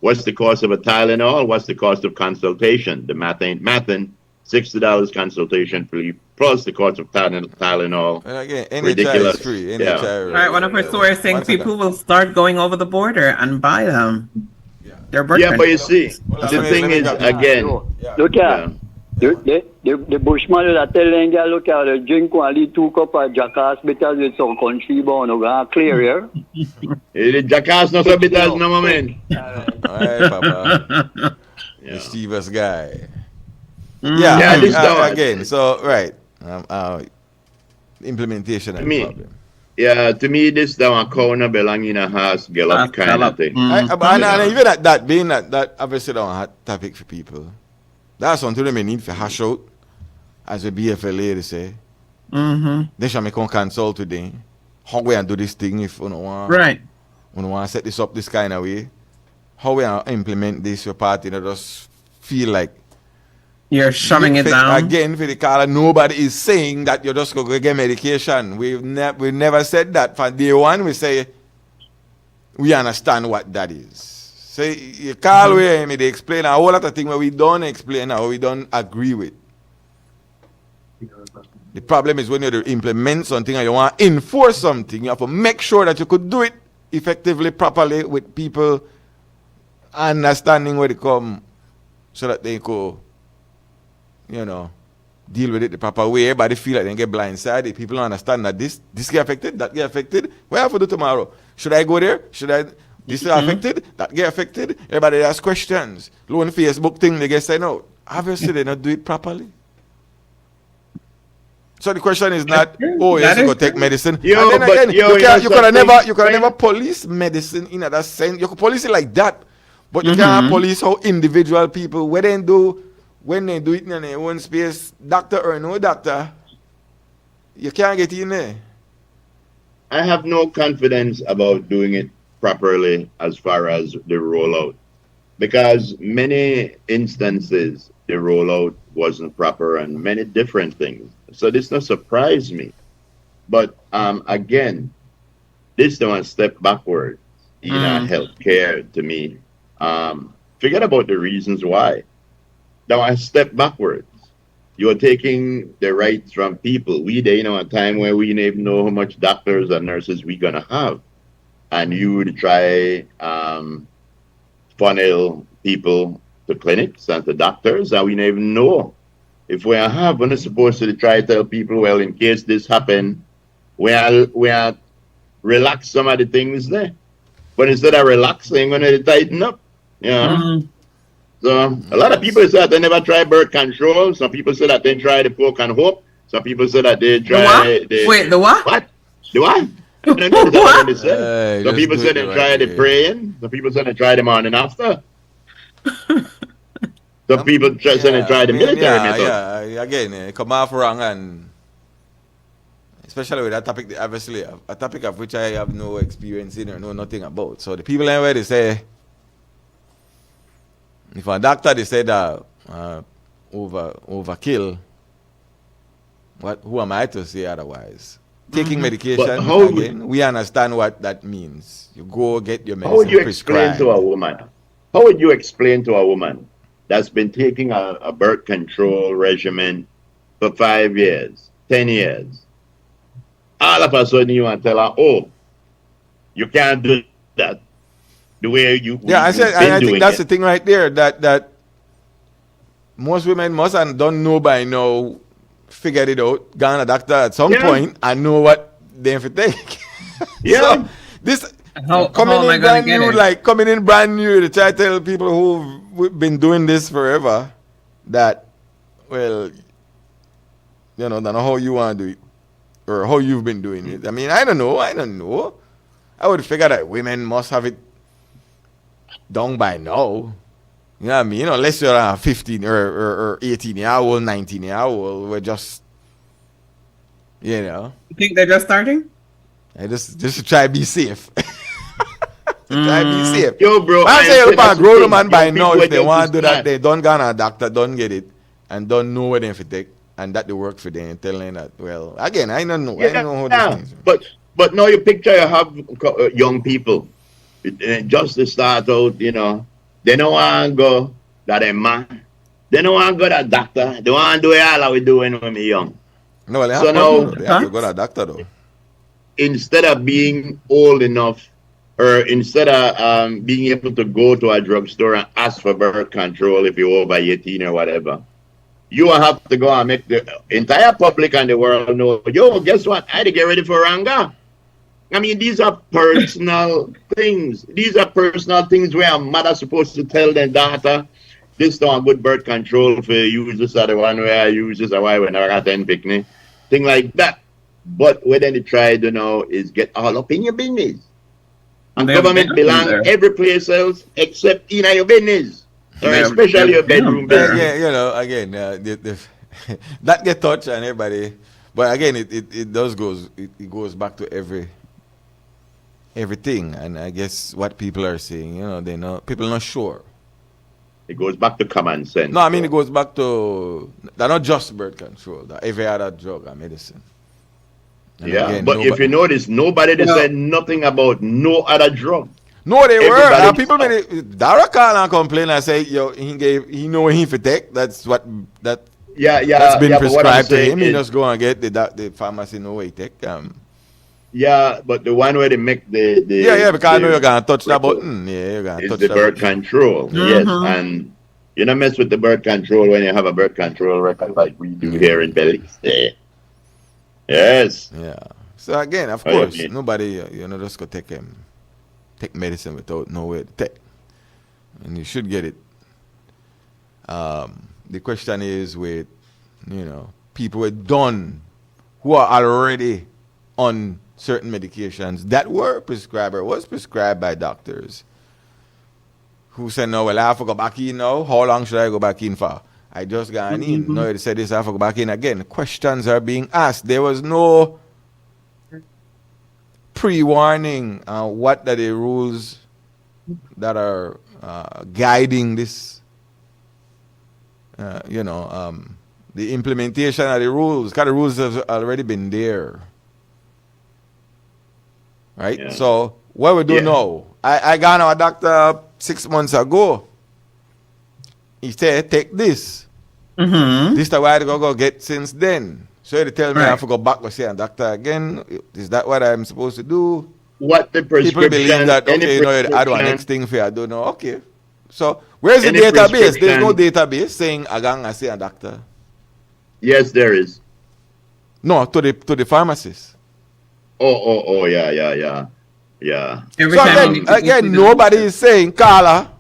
What's the cost of a Tylenol? What's the cost of consultation? The math ain't mathin'. $60 consultation fee plus the cost of Tylenol. And again, ridiculous. Is free. Right, one of our sources saying people will start going over the border and buy them. They're but you see, the thing is, again, look at the Bushman that telling you, look at the drink only 2 cups of jackass because it's some country born or clear here. The jackass not so bitter no moment. Alright, Papa. The Stevens guy. Again. So implementation and problem. Yeah, to me, this down corner belong in a house, gallop kind of thing. And even at that, being that obviously don't hot topic for people. That's something they may need to hash out, as a BFLA they say. They shall make one cancel today. How we do this thing if you don't want? Right. We don't want to set this up this kind of way. How we implement this your party? Just feel like you're shoving it down. Again, for the caller, nobody is saying that you're just going to get medication. We never said that. From day one, we say we understand what that is. So you call me, they explain a whole lot of things where we don't explain or we don't agree with. The problem is when you implement something and you want to enforce something, you have to make sure that you could do it effectively, properly, with people understanding where they come so that they could deal with it the proper way. Everybody feel like they get blindsided. People don't understand that this get affected, that get affected. What have to do tomorrow? Should I go there? This get affected, that get affected? Everybody asks questions. Low Facebook thing, they get sent out. Obviously, they not do it properly. So the question is not, you have to go take medicine. You could never police medicine in that sense. You could police it like that, but you can't police how individual people, when they do it in their own space, doctor or no doctor, you can't get in there. I have no confidence about doing it properly as far as the rollout, because many instances the rollout wasn't proper and many different things. So this not surprise me. But again, this one step backward in healthcare to me. Forget about the reasons why. Now I step backwards. You're taking the rights from people. We there, a time where we didn't even know how much doctors and nurses we gonna have. And you would try funnel people to clinics and to doctors, and we didn't even know. If we're not supposed to try to tell people, well, in case this happen, we are relax some of the things there. But instead of relaxing, we're going to tighten up. So a lot of people say that they never try birth control. Some people say that they try the poke and hope. Some people say that they try the what? What? The what? I don't know what they say. Some people say they try the praying. Some people say they try the morning after. Some people say they try the military method. Again, come off wrong, and especially with that topic, obviously a topic of which I have no experience in or know nothing about. So the people anywhere they say, if a doctor they say that overkill, who am I to say otherwise? Taking medication, again, we understand what that means. You go get your medicine. How would you explain to a woman? How would you explain to a woman that's been taking a birth control regimen for 5 years, 10 years? All of a sudden you want to tell her, oh, you can't do that the way you. Yeah, I think that's the thing right there. That most women must and don't know by now. Figured it out, gone to a doctor at some point and know what they have to take. So How Coming am I in going to brand get new, it? like coming in brand new to try to tell people who've been doing this forever that, well, you know, don't know how you want to do it or how you've been doing it. I mean, I don't know. I would figure that women must have it done by now. You know what I mean? You know, unless you're a 15 or 18-year-old, 19-year-old, we're just, you know, You think they're just starting? I just to try to be safe. Try to be safe. Yo, bro, I say saying you that's can the grow the thing. man by Young now people if they are just want to do that. smart. They don't go to a doctor, don't get it, and don't know what they have to take, and that they work for them and telling that. Well, again, I don't know. I don't know how these things. But now you picture you have young people just to start out, you know, they don't want to go that a man. They don't want to go to that doctor. They want to do all that we do when we're young. No, well, they So have to now, go. They have to go to a doctor though. instead of being old enough or instead of being able to go to a drugstore and ask for birth control if you're over 18 or whatever, you will have to go and make the entire public and the world know, yo, guess what? I had to get ready for Ranga. I mean, these are personal things. These are personal things where a mother's supposed to tell their daughter, this don't good birth control for you, this are the one where I use this, or why when I got 10 picnic. Thing like that. But what they try to know is get all up in your business. And government belongs every place else except in your business. Or especially your bedroom business. Yeah, you know, again, that get touched and everybody, but again, it does goes it goes back to everything, and I guess what people are saying, you know, people are not sure. It goes back to common sense. No, I mean, it goes back to they're not just birth control, that every other drug or medicine. And yeah, again, but if you notice, nobody said nothing about no other drug. No, they were. People made it. Dara call and complain and say, yo, he know what he for take. That's been prescribed to him. He just go and get the pharmacy know what he take. Yeah, but the one where they make because I know you're gonna touch that button. Yeah, you're gonna touch the birth button. control. Yes, and you don't mess with the birth control when you have a birth control record like we do here in Belize. Yes. Yeah. So again, of course, nobody just go take medicine without nowhere to take, and you should get it. The question is with people who are already on certain medications that was prescribed by doctors, who said, no, well, I have to go back in now. How long should I go back in for? I just got in. No, they said this, I have to go back in again. Questions are being asked. There was no pre-warning what are the rules that are guiding this, the implementation of the rules. Because the rules have already been there. Right? Yeah. So, what we do now? I got to a doctor 6 months ago. He said, take this. This is what I go get since then. So they tell me I have to go back to see a doctor again. Is that what I'm supposed to do? What the prescription? People believe that, okay, I do a next thing for you. I don't know. Okay. So, where's the database? There's no database saying I go see a doctor. Yes, there is. No, to the pharmacist. Oh, yeah. So again, nobody is saying, Carla,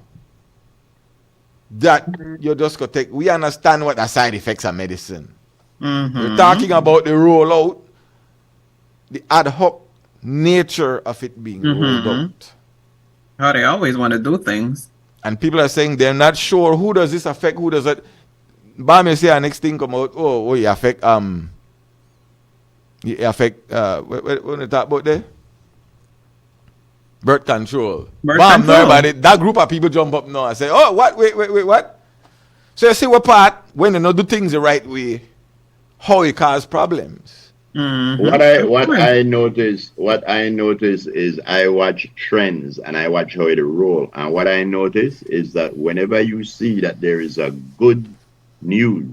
that you just go take. We understand what the side effects of medicine. We're talking about the rollout, the ad hoc nature of it being rolled out. How they always want to do things. And people are saying they're not sure who does this affect, who does it. Bam, you say our next thing come out, it affect when we talk about the birth control. Everybody, that group of people jump up now and say, oh, what? Wait, what? So you see what part, when they don't do things the right way, how it cause problems. What I notice is I watch trends and I watch how it roll. And what I notice is that whenever you see that there is a good news,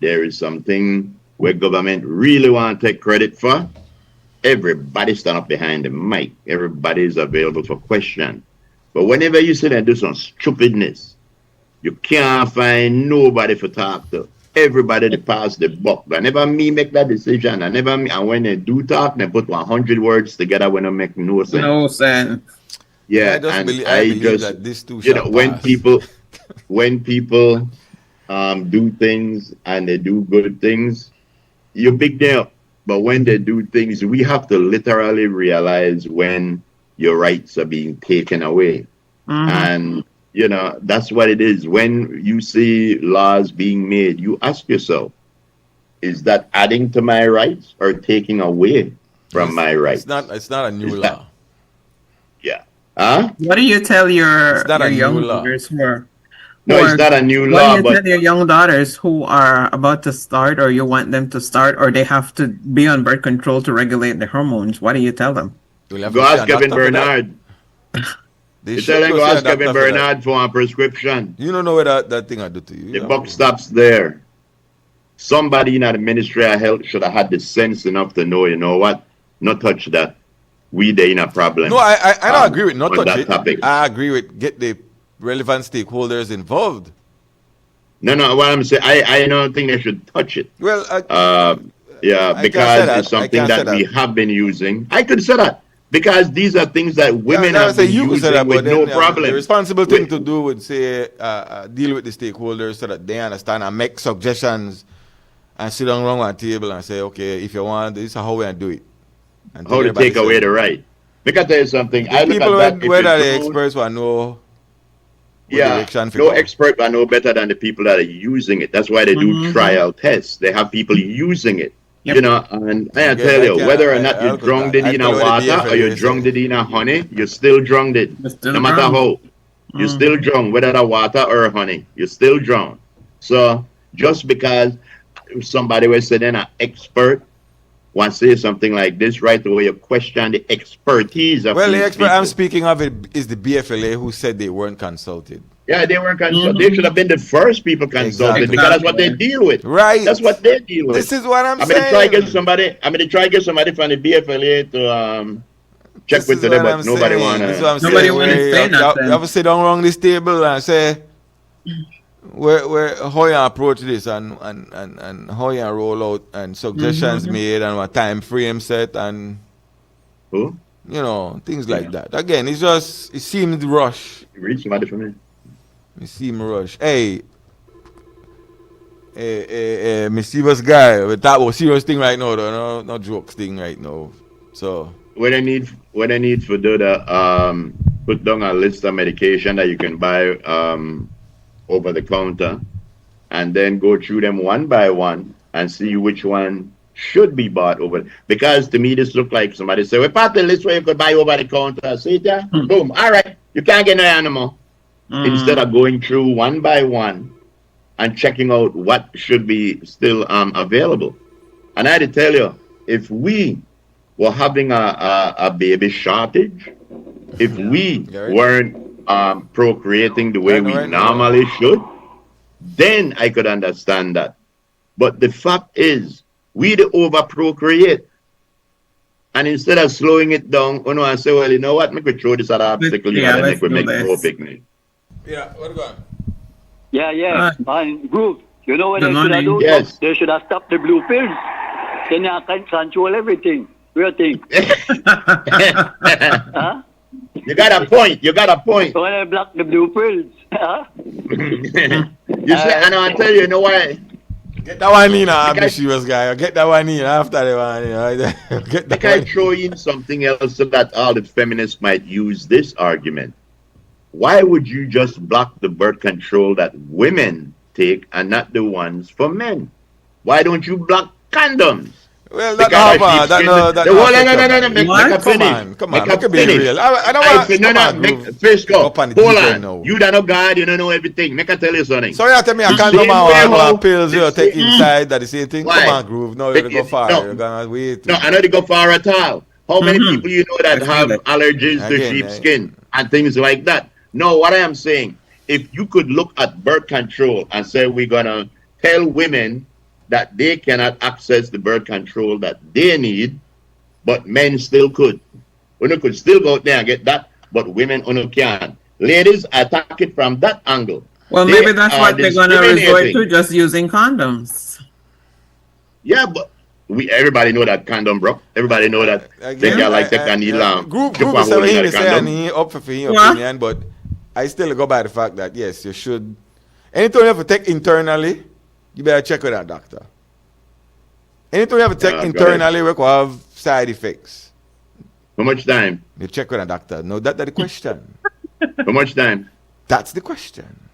there is something where government really want to take credit for, everybody stand up behind the mic. Everybody is available for question. But whenever you sit and do some stupidness, you can't find nobody to talk to. Everybody to pass the buck. Whenever me make that decision, and when they do talk, they put 100 words together when they make no sense. No sense. I and believe that this too you shall know, when pass. people do things and they do good things, you pick them up. But when they do things, we have to literally realize when your rights are being taken away. And, you know, that's what it is. When you see laws being made, you ask yourself, is that adding to my rights or taking away from my rights? It's not a new Is law. that- yeah. Huh? What do you tell your It's not a new young law. daughters who are No, it's not a new what do law, you but tell your young daughters who are about to start, or you want them to start, or they have to be on birth control to regulate their hormones? What do you tell them? You'll have go to see ask a Kevin doctor for that. Bernard. They You should tell them go go see a ask Kevin doctor for that. Bernard for a prescription. You don't know what that thing I do to you. The buck stops there. Somebody in the Ministry of Health should have had the sense enough to know, you know what? Not touch that. We there in a problem. No, I don't agree with not on touch that it. topic. I agree with get the relevant stakeholders involved. No, what I'm saying, I don't think they should touch it. Well, Yeah, I can't say because that. it's I something can't say that we that. have been using. I could say that because these are things that women have been you could say using that, with but no then, problem. the responsible thing to do would say deal with the stakeholders so that they understand and make suggestions and sit down around one table and say, okay, if you want, this is how we do it. And How to take away the right. Because tell you something, I look people at that. whether the experts will know. Direction no expert are no better than the people that are using it. That's why they do trial tests. They have people using it. Yep. You know, and I tell you, whether or not you drunk it in a water or you drunk it in a honey, you still drunk it. No matter how. You still drunk, whether the water or honey. You still drunk. So just because somebody was saying an expert want to say something like this, right away you question the expertise of the these expert people. I'm speaking of it is the BFLA who said they weren't consulted. Yeah, they weren't consulted. They should have been the first people consulted Exactly. because that's what they deal with. Right. That's what they deal with. This is what I'm gonna saying. try get somebody. I'm gonna try get somebody from the BFLA to check with them, but nobody wanna. This is what I'm Nobody saying. wanna say nothing. You have to sit down around this table and say where how you approach this and how you roll out and suggestions made and what time frame set and Who? you know things like that. Again, it seemed rush. You read somebody from me. It seemed rush. Hey, mischievous guy. We talk about serious thing right now, though. No jokes thing right now. So What I need for do the put down a list of medication that you can buy over the counter, and then go through them one by one and see which one should be bought over. Because to me, this look like somebody say, "We part the list where you could buy over the counter." See there? Boom. All right, you can't get no animal. Instead of going through one by one and checking out what should be still available. And I had to tell you, if we were having a baby shortage, if we weren't procreating the way we normally should, then I could understand that. But the fact is, we the over procreate. And instead of slowing it down, you know, I say, well, you know what, make we throw this other obstacle, you know, and make we make more picnic. yeah, what about? Yeah. And Groove, you know what Good they should have morning. done? Yes. They should have stopped the blue pills. Then you can control everything. Real thing. Huh? You got a point. You got a point. When I block the blue pills. Huh? You say, and I tell you, you know why? Get that one in, mischievous guy. Get that one in after the one. Get that Like I one. throw in something else so that all the feminists might use this argument. Why would you just block the birth control that women take and not the ones for men? Why don't you block condoms? Well, that Because happen. no, make a finish. Come on. Make a Make it be finish. real. I don't I want. said, no, Frisco, hold on. You don't know God, you don't know everything. Make I tell you something. So you tell me I can't same come way out how- and pills you take inside that the same thing? Why? Come on, Groove. No, you're go far. No. You're gonna wait. No, I know they go far at all. How many people you know that have allergies to Again, sheepskin and things like that? No, what I am saying, if you could look at birth control and say we're gonna tell women that they cannot access the birth control that they need, but men still could. Women could still go out there and get that, but women can't. Ladies attack it from that angle. Well, They maybe that's are what they're going to resort discriminating. to, just using condoms. Yeah, but everybody know that condom broke. Everybody know that they can like take a needle. Group is saying he say and he up for his opinion, but I still go by the fact that yes, you should. Anything you have to take internally, you better check with that doctor. Anything you have to take internally, we could have side effects. How much time? You check with a doctor. No, that's the question. How much time? That's the question.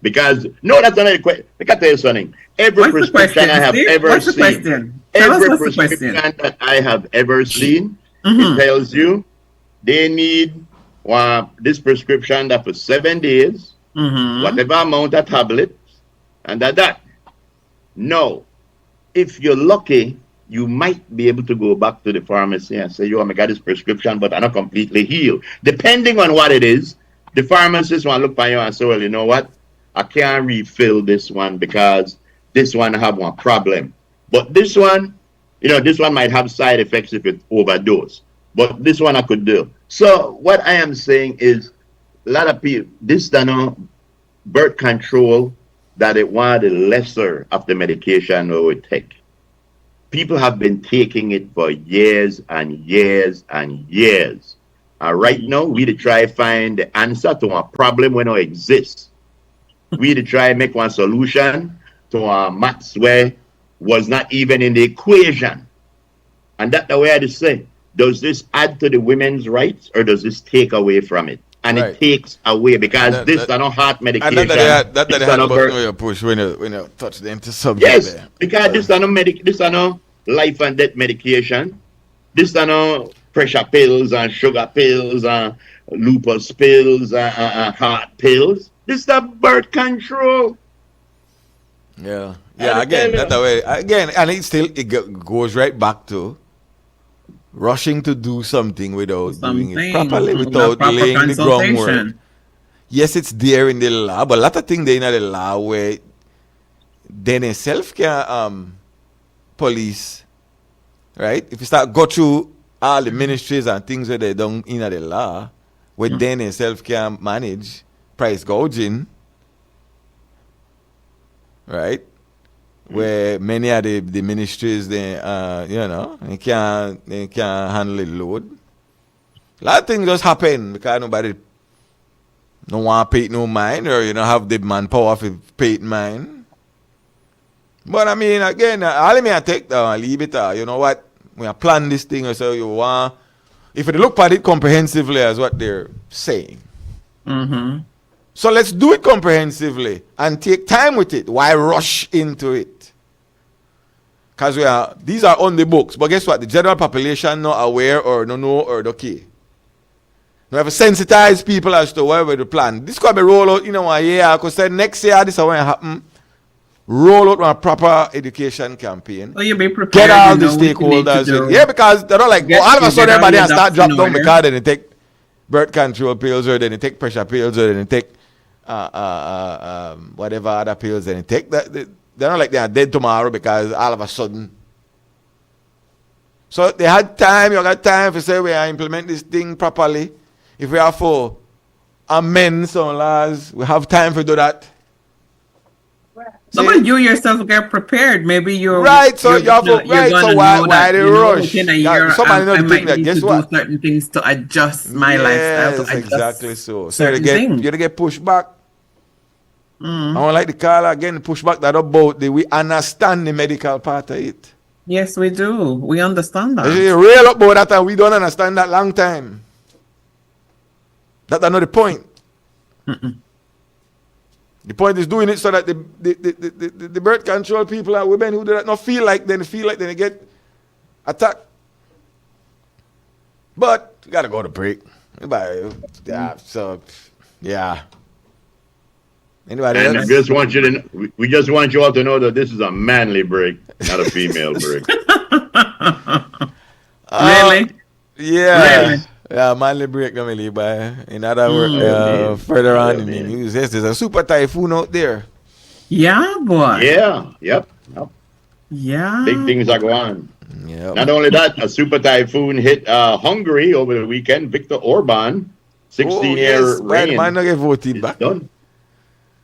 Because no, that's not the question. I can tell you something. Every prescription I have ever seen, every prescription that I have ever seen, it tells you they need this prescription that for 7 days, whatever amount of tablets, and that. No, if you're lucky, you might be able to go back to the pharmacy and say, yo, I got this prescription, but I'm not completely healed. Depending on what it is, the pharmacist will look at you and say, well, you know what? I can't refill this one because this one have one problem. But this one, this one might have side effects if it overdose. But this one I could do. So what I am saying is a lot of people, this birth control, that it one of the lesser of the medication we would take. People have been taking it for years and years and years. Right now, we to try find the answer to a problem when it exists. We to try make one solution to a maths where was not even in the equation. And that's the way I just say, does this add to the women's rights or does this take away from it? And it takes away because this is not heart medication. And that button you push when you touch the empty subject. Yes, there. because this is no life and death medication. This is no pressure pills and sugar pills and lupus pills and heart pills. This is the birth control. Yeah. Again, that way. Again, and it goes right back to rushing to do something without doing it properly, without laying the groundwork. Yes, it's there in the law, but a lot of things there in the law where then itself can police, right? If you start go through all the ministries and things where they done in the law, where then itself can manage price gouging, right? Where many of the ministries they can't handle the load. A lot of things just happen because nobody no want to pay no mind or have the manpower to pay it mind. But I mean again, all me I take that and leave it. You know what? When I plan this thing, I say you want if you look at it comprehensively as what they're saying. So let's do it comprehensively and take time with it. Why rush into it? Because these are on the books. But guess what? The general population not aware or no know or okay. We have to sensitize people as to where the plan. This could be roll out in a year. Because next year this is going to happen. Roll out a proper education campaign. So you be prepared. Get all the stakeholders. Yeah, because they're not like all of a sudden everybody has start drop down because then they take birth control pills or then they take pressure pills or then they take whatever other pills then they take. They're not like they are dead tomorrow because all of a sudden. So they had time, you got time to say we are implement this thing properly. If we have to amend some laws, we have time to do that. So when you yourself get prepared, maybe you're right. So you have to So why the rush? Somebody not think that. Guess what? Do certain things to adjust my lifestyle. To exactly so. So you get pushed back. I don't like the call again. Push back that about we understand the medical part of it. Yes, we do. We understand that. Real about that, and we don't understand that long time. That's not the point. The point is doing it so that the birth control people and women who do that not feel like they get attacked. But you gotta go to break. Yeah. Anybody else? We just want you all to know that this is a manly break, not a female break. Really? Yeah. Really? Yeah, manly break coming leave by. In other words, further on in the news, yes, there's a super typhoon out there. Yeah, boy. Yeah, yep. Yeah. Big things are going on. Yep. Not only that, a super typhoon hit Hungary over the weekend. Viktor Orban, 16-year reign. Man not get voted back. Done.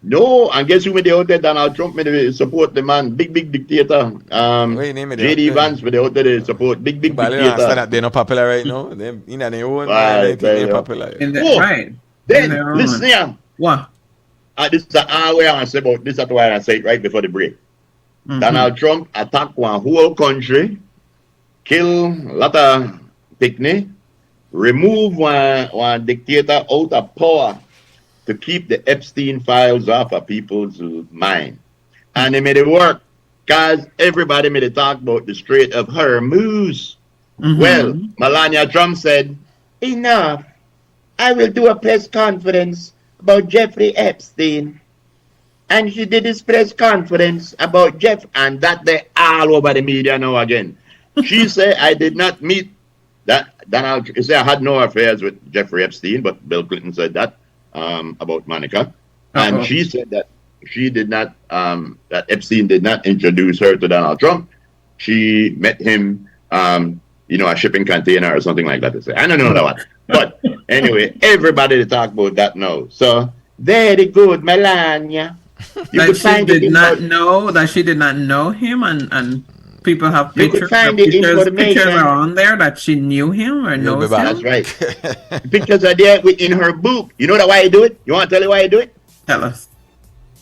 No, and guess who made the out there? Donald Trump made the support the man, big dictator. Wait, name it JD out there. Vance made the out there support big But you understand dictator. that they're not popular right now. They in their own mind, Right, they think they're right. popular. In the, Oh, right. In Then their own. listen here. What? This is all way I say about this. Is why I say it right before the break. Donald Trump attacked one whole country, kill a lot of picnic, remove one dictator out of power to keep the Epstein files off of people's mind. And they made it work because everybody made it talk about the Strait of Hormuz. Well, Melania Trump said, enough. I will do a press conference about Jeffrey Epstein. And she did this press conference about Jeff, and that they all over the media now again. She said, I did not meet that. Donald, she said, I had no affairs with Jeffrey Epstein, but Bill Clinton said that about Monica. And she said that she did not, that Epstein did not introduce her to Donald Trump. She met him, a shipping container or something like that. To say. I don't know that one. But anyway, everybody talk about that now. So, very good, Melania. That she did not know him, and people have pictures. Pictures are on there that she knew him or knows him. That's right. Pictures are there in her book. You know that why he do it? You want to tell you why he do it? Tell us.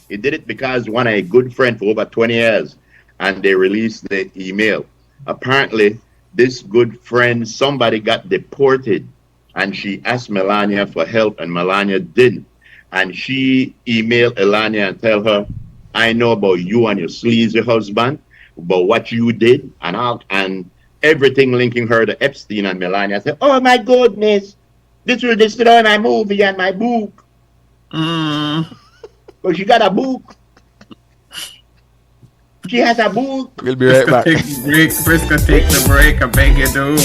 He did it because one of a good friend for over 20 years, and they released the email. Apparently, this good friend, somebody got deported, and she asked Melania for help, and Melania didn't. And she emailed Elania and tell her, I know about you and your sleazy husband, about what you did, and everything linking her to Epstein. And Melania said, oh my goodness, this will destroy my movie and my book. But she got a book. She has a book. We'll be right back. Frisco, take the break. I beg you do.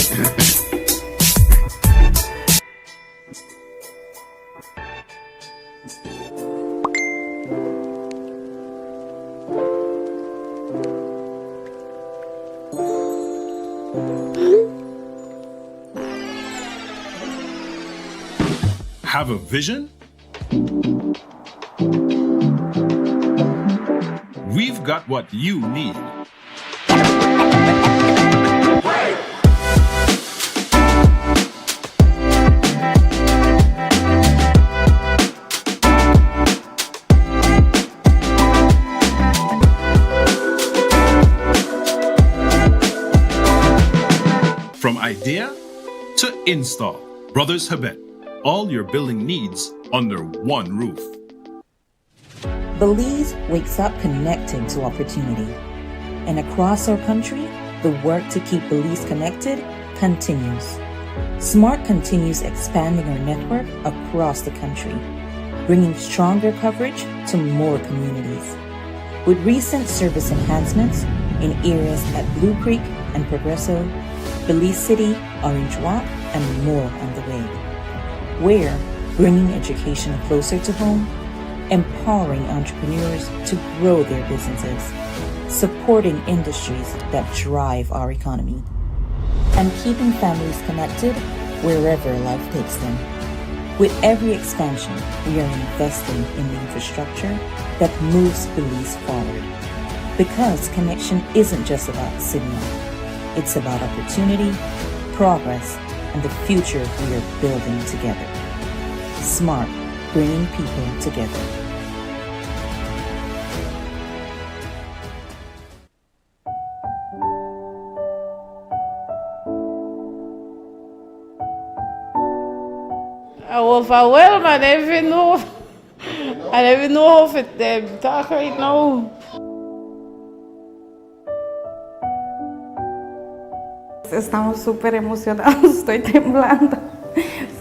Have a vision? We've got what you need. From idea to install, Brothers Habet. All your building needs under one roof. Belize wakes up connected to opportunity. And across our country, the work to keep Belize connected continues. SMART continues expanding our network across the country, bringing stronger coverage to more communities. With recent service enhancements in areas at Blue Creek and Progresso, Belize City, Orange Rock, and more on the way. We're bringing education closer to home, empowering entrepreneurs to grow their businesses, supporting industries that drive our economy, and keeping families connected wherever life takes them. With every expansion, we are investing in the infrastructure that moves Belize forward. Because connection isn't just about signal, it's about opportunity, progress, and the future we are building together. SMART, bringing people together. I was overwhelmed. I don't even know how to talk right now. Estamos súper emocionados, estoy temblando,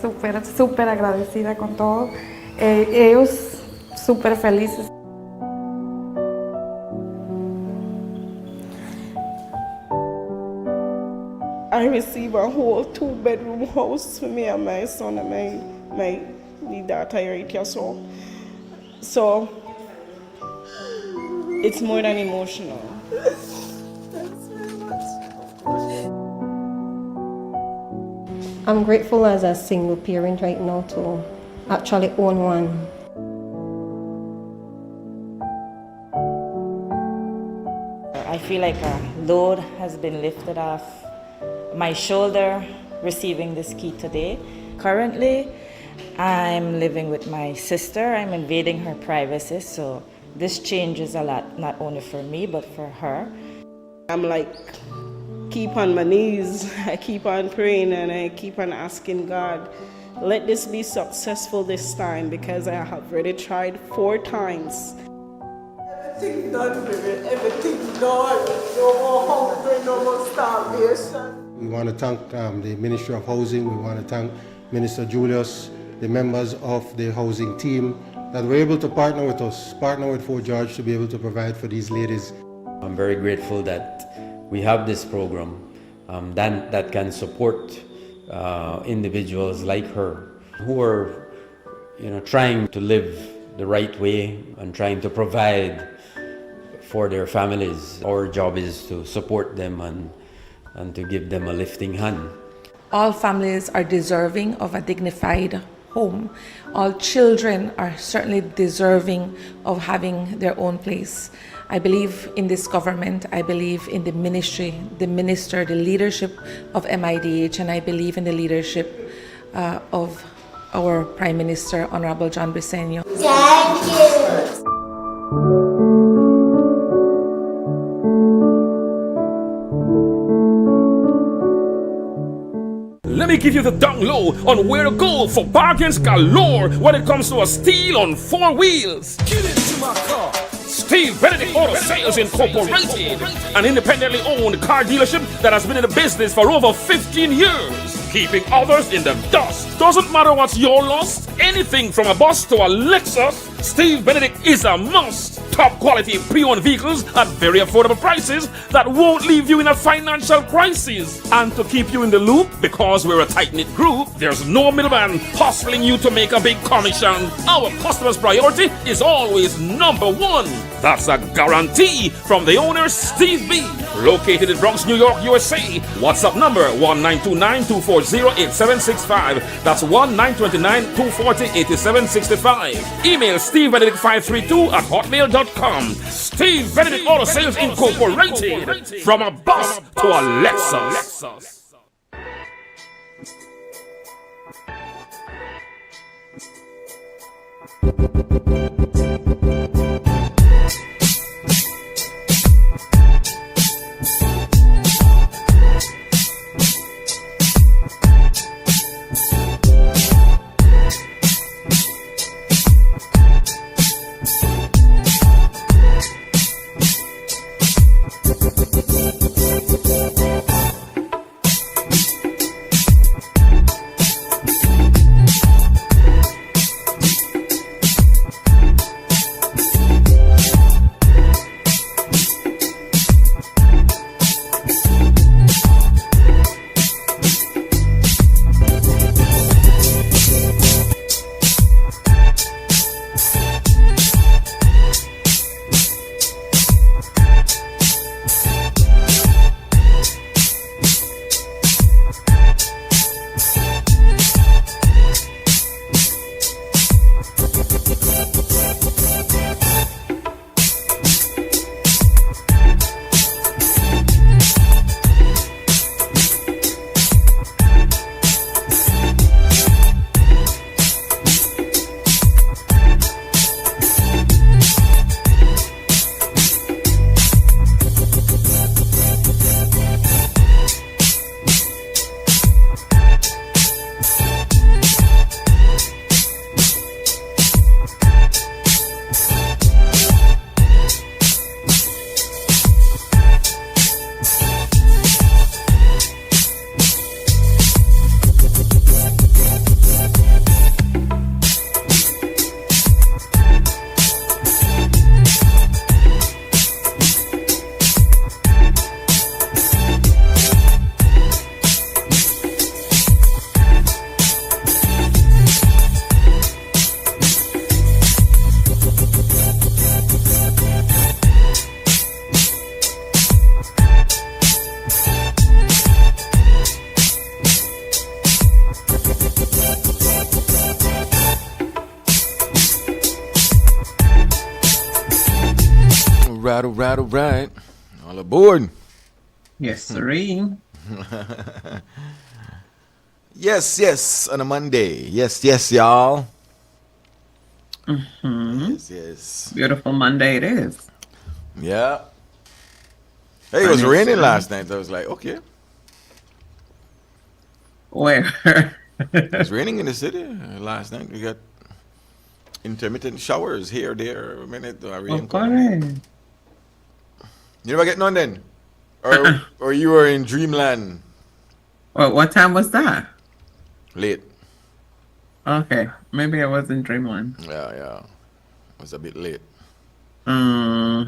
súper agradecida con todo. Ellos súper felices. I received a whole 2-bedroom house for me and my son and my daughter Erika. So it's more than emotional. I'm grateful as a single parent right now to actually own one. I feel like a load has been lifted off my shoulder receiving this key today. Currently, I'm living with my sister. I'm invading her privacy, so this changes a lot, not only for me, but for her. I'm like, keep on my knees. I keep on praying and I keep on asking God, let this be successful this time, because I have already tried 4 times. Everything done, baby. Everything done. No more hunger, no more starvation. We want to thank the Ministry of Housing. We want to thank Minister Julius, the members of the housing team that were able to partner with us, partner with Fort George to be able to provide for these ladies. I'm very grateful that we have this program that can support individuals like her who are, trying to live the right way and trying to provide for their families. Our job is to support them and to give them a lifting hand. All families are deserving of a dignified home. All children are certainly deserving of having their own place. I believe in this government. I believe in the ministry, the minister, the leadership of MIDH, and I believe in the leadership of our Prime Minister, Honorable John Briceño. Thank you. Let me give you the down low on where to go for bargains galore when it comes to a steal on 4 wheels. Get into my car. Steve Benedict Auto Sales Incorporated, an independently owned car dealership that has been in the business for over 15 years, keeping others in the dust. Doesn't matter what's your loss, anything from a bus to a Lexus, Steve Benedict is a must. Top quality pre-owned vehicles at very affordable prices that won't leave you in a financial crisis. And to keep you in the loop, because we're a tight-knit group, there's no middleman hustling you to make a big commission. Our customer's priority is always number 1. That's a guarantee from the owner, Steve B. Located in Bronx, New York, USA. WhatsApp number 1-929-240-8765. That's 1-929-240-8765. Email stevebenedict532@hotmail.com. Steve Benedict Auto Sales Incorporated. From a bus to a Lexus. All aboard. Yes, sirree. Yes, on a Monday. Yes, y'all. Mm-hmm. Yes. Beautiful Monday it is. Yeah. Hey, it was raining last night. I was like, okay. Where? It was raining in the city last night. We got intermittent showers here, there, a minute. Rain coming. You never get none then? Or you were in dreamland? Well, what time was that? Late. Okay, maybe I was in dreamland. Yeah. It was a bit late. Nah.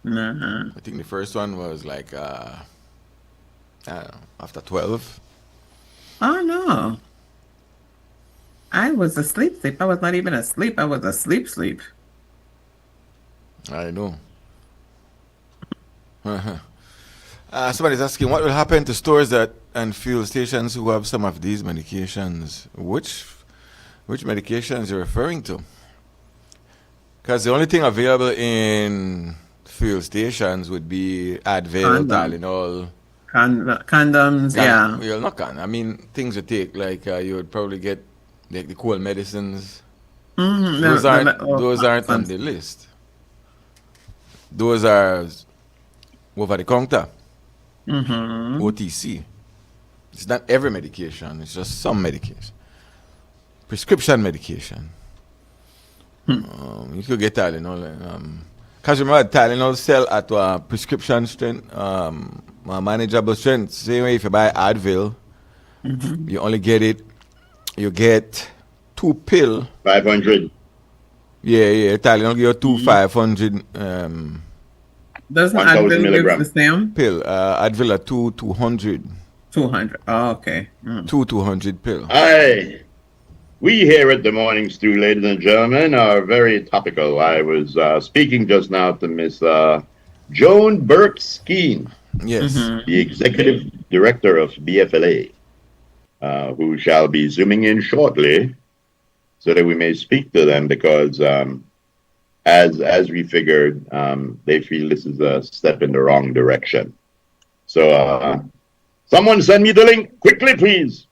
I think the first one was like, I don't know, after 12. Oh, no. I was asleep. I was not even asleep. I was asleep. I know. Somebody's asking, what will happen to stores and fuel stations who have some of these medications? Which medications you're referring to? Because the only thing available in fuel stations would be Advil, Tylenol. Condoms, yeah. Well, not I mean, things you take, like you would probably get like the cold medicines. Mm-hmm. Those aren't on the list. Those are over the counter. Mm-hmm. OTC. It's not every medication. It's just some medication. Prescription medication. You could get Tylenol. Because remember, Tylenol sell at a prescription strength, manageable strength. Same way if you buy Advil, you only get it. You get 2 pill. 500. Yeah. Tylenol give you 2 500. Doesn't Advil give the same? Pill. Advil are 200. 200. Oh, okay. 200 pill. Aye. We here at the Morning Stew, ladies and gentlemen, are very topical. I was speaking just now to Miss Joan Burke-Skeen. Yes. The Executive Director of BFLA, who shall be zooming in shortly so that we may speak to them because as we figured, they feel this is a step in the wrong direction. So someone send me the link quickly, please.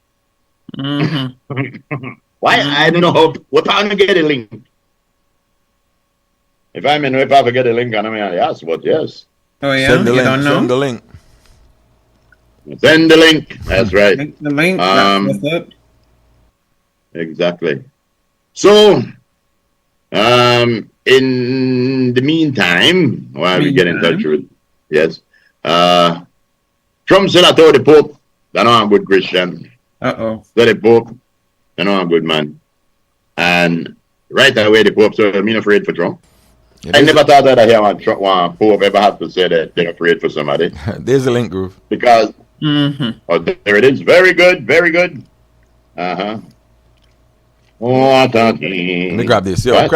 Why? I don't know what time to get a link. If I forget a link, I may ask, but yes. Oh yeah, Send the link. Don't know? Send the link. Send the link. That's right. The link. That's what's up. Exactly. So, in the meantime, while we get in touch with, Trump said I told the Pope, I know I'm good Christian. So the Pope, I know I'm good man. And right away the Pope said, I'm not afraid for Trump. I never thought that I hear one Pope ever have to say that they're afraid for somebody. There's a link, Groove. Because, oh, there it is. Very good. Uh-huh. Let me grab this. Yo, hello.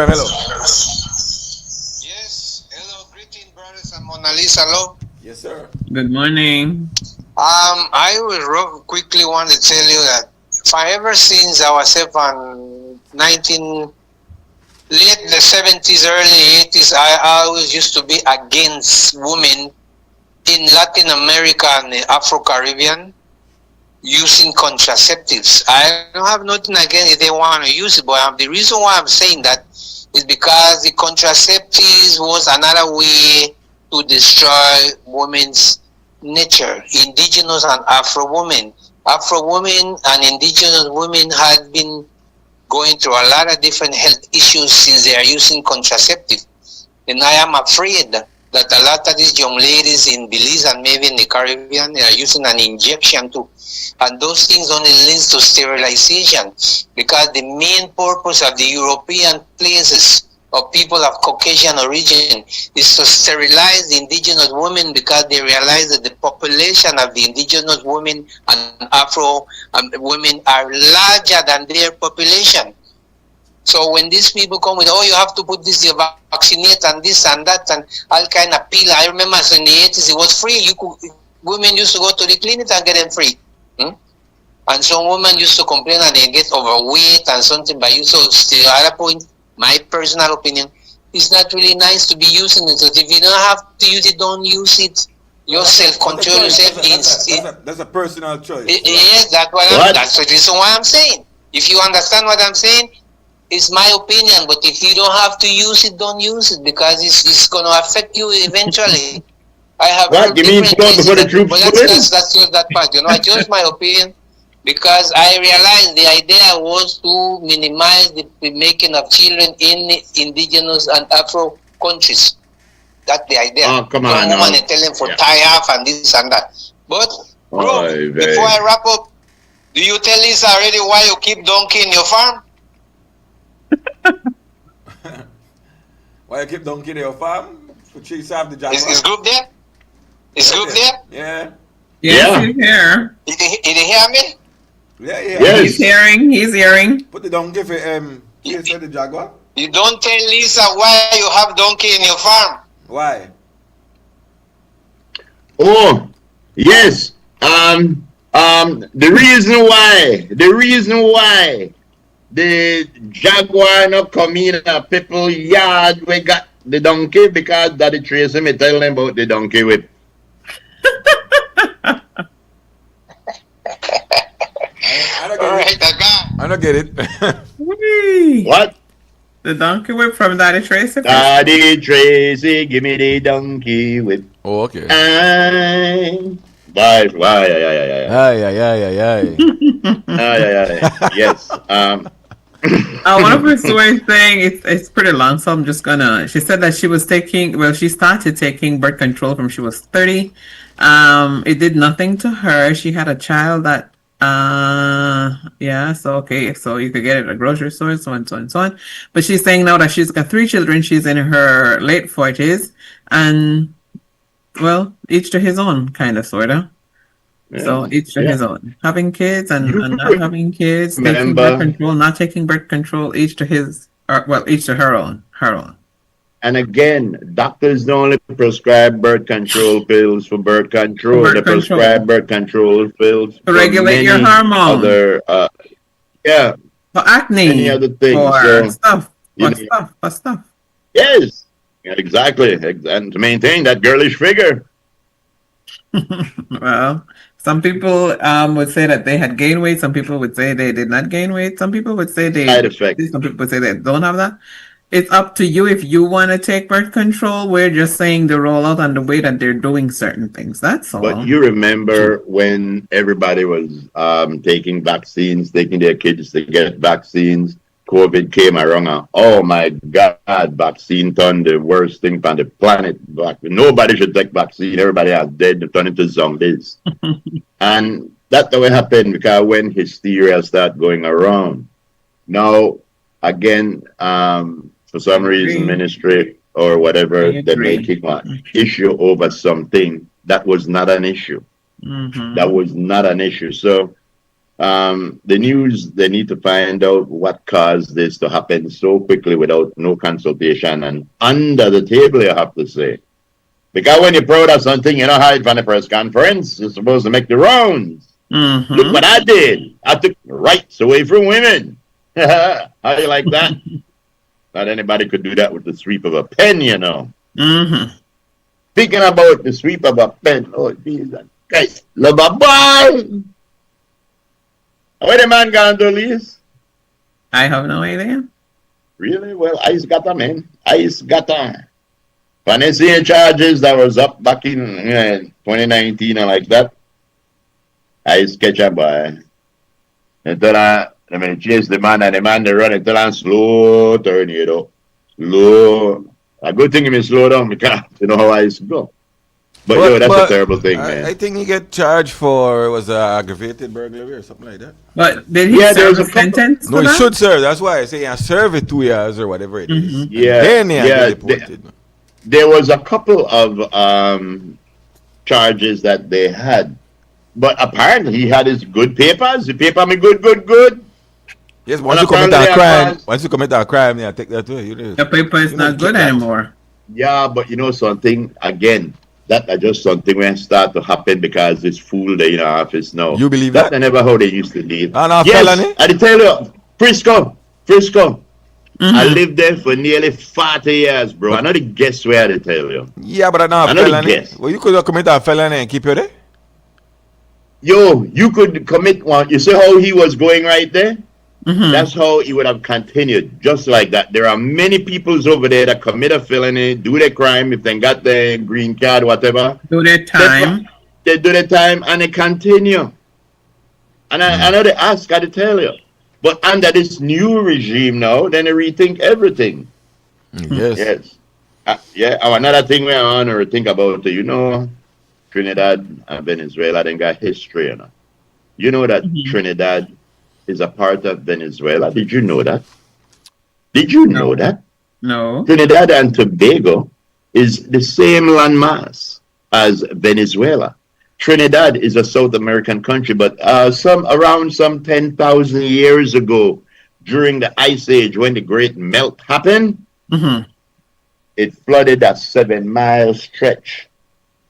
Yes, hello, greeting brothers and Mona Lisa, hello. Yes, sir. Good morning. I will quickly want to tell you that if I ever since I was up on late the 70s, early 80s, I always used to be against women in Latin America and the Afro-Caribbean using contraceptives. I don't have nothing against if they want to use it, but the reason why I'm saying that is because the contraceptives was another way to destroy women's nature, indigenous and Afro women. Afro women and indigenous women had been going through a lot of different health issues since they are using contraceptives. And I am afraid that a lot of these young ladies in Belize and maybe in the Caribbean, they are using an injection too. And those things only leads to sterilization because the main purpose of the European places of people of Caucasian origin is to sterilize the indigenous women because they realize that the population of the indigenous women and Afro women are larger than their population. So when these people come with, oh, you have to put this, you vaccinate and this and that and all kind of pill. I remember in the 80s it was free. Women used to go to the clinic and get them free. And some women used to complain that they get overweight and something. But you so still at a point, my personal opinion, it's not really nice to be using it. So if you don't have to use it, don't use it. Yourself, control yourself. That's a personal choice. Yes, that's the reason why I'm saying. If you understand what I'm saying, it's my opinion. But if you don't have to use it, don't use it because it's going to affect you eventually. I have what you mean before the troops but that's just that part. I chose my opinion because I realized the idea was to minimize the making of children in indigenous and Afro countries. That's the idea. Oh, come on. Woman and tell them for tie off and this and that. But bro, before I wrap up, do you tell Lisa already why you keep donkey in your farm? Why you keep donkey in your farm? For chase off the jaguar. Is group there? Is group there? Yeah. Yes, he's here. Did he hear me? Yeah. Yes. He's hearing. Put the donkey for chase the jaguar. You don't tell Lisa why you have donkey in your farm. Why? Oh, yes. The reason why the jaguar not come in a people yard we got the donkey because Daddy Tracy me tell them about the donkey whip. I don't get it. What? The donkey whip from Daddy Tracy? Daddy Tracy, give me the donkey whip. Oh, okay. Why? Yes. One of her stories saying it's pretty long, so I'm just gonna. She said that she started taking birth control from she was 30. It did nothing to her. She had a child that so you could get it at a grocery store, so on. But she's saying now that she's got 3 children, she's in her late 40s, and well, each to his own, kind of, sorta. Yeah. So each to his own. Having kids and not having kids, taking birth control, not taking birth control, each to her own. And again, doctors don't only prescribe birth control pills for birth control. They prescribe birth control pills to regulate your hormones. For acne. Any other things. For stuff. Yes, exactly. And to maintain that girlish figure. Well, some people would say that they had gained weight. Some people would say they did not gain weight. Some people would say some people would say they don't have that. It's up to you if you want to take birth control. We're just saying the rollout and the way that they're doing certain things. That's all. But you remember when everybody was taking vaccines, taking their kids to get vaccines. COVID came around and oh my God, vaccine turned the worst thing on the planet. Nobody should take vaccine. Everybody has dead, turned into zombies. And that's the way it happened because when hysteria started going around. Now, again, for some reason, ministry or whatever, they're making an issue over something that was not an issue. Mm-hmm. That was not an issue. So the news, they need to find out what caused this to happen so quickly without no consultation and under the table, you have to say. Because when you're proud of something, you know how from the press conference, you're supposed to make the rounds. Mm-hmm. Look what I did. I took rights away from women. How do you like that? Not anybody could do that with the sweep of a pen, you know. Mm-hmm. Speaking about the sweep of a pen, oh Jesus Christ, love a boy. Where the man gone to, Liz? I have no idea. Really? Well, ICE got him, man. ICE got him. Financial charges that was up back in 2019 and like that. ICE catch a boy. Until I chase the man and the man they run until I'm slow turn, you know. Slow. A good thing he slow down because you know how ICE go. But that's a terrible thing, man. I think he get charged for aggravated burglary or something like that. But did he serve a sentence? No, he should serve. That's why I say he serve it 2 years or whatever it is. Yeah, then he get deported. There was a couple of charges that they had, but apparently he had his good papers. The paper me good. Yes, once you commit a crime, yeah, take that away. The paper is not good anymore. Yeah, but you know something again. That is just something when start to happen because this fool they in office now. You believe that? That's never how they used to live. No, yes, felony? I tell you, Frisco. I lived there for nearly 40 years, bro. I know the guess where to tell you. Yeah, but I know a felony. Well, you could commit a felony and keep you there. Yo, you could commit one. You see how he was going right there? That's how he would have continued, just like that. There are many peoples over there that commit a felony, do their crime, if they got their green card, whatever. Do their time. They do their time and they continue. And I know they ask, I to tell you. But under this new regime now, then they rethink everything. Yes. Yeah. Another thing we want to think about, you know, Trinidad and Venezuela, they got history, you know. You know that Trinidad is a part of Venezuela. Did you know that? Did you know that? No. Trinidad and Tobago is the same landmass as Venezuela. Trinidad is a South American country, but around 10,000 years ago, during the Ice Age, when the Great Melt happened, it flooded a 7-mile stretch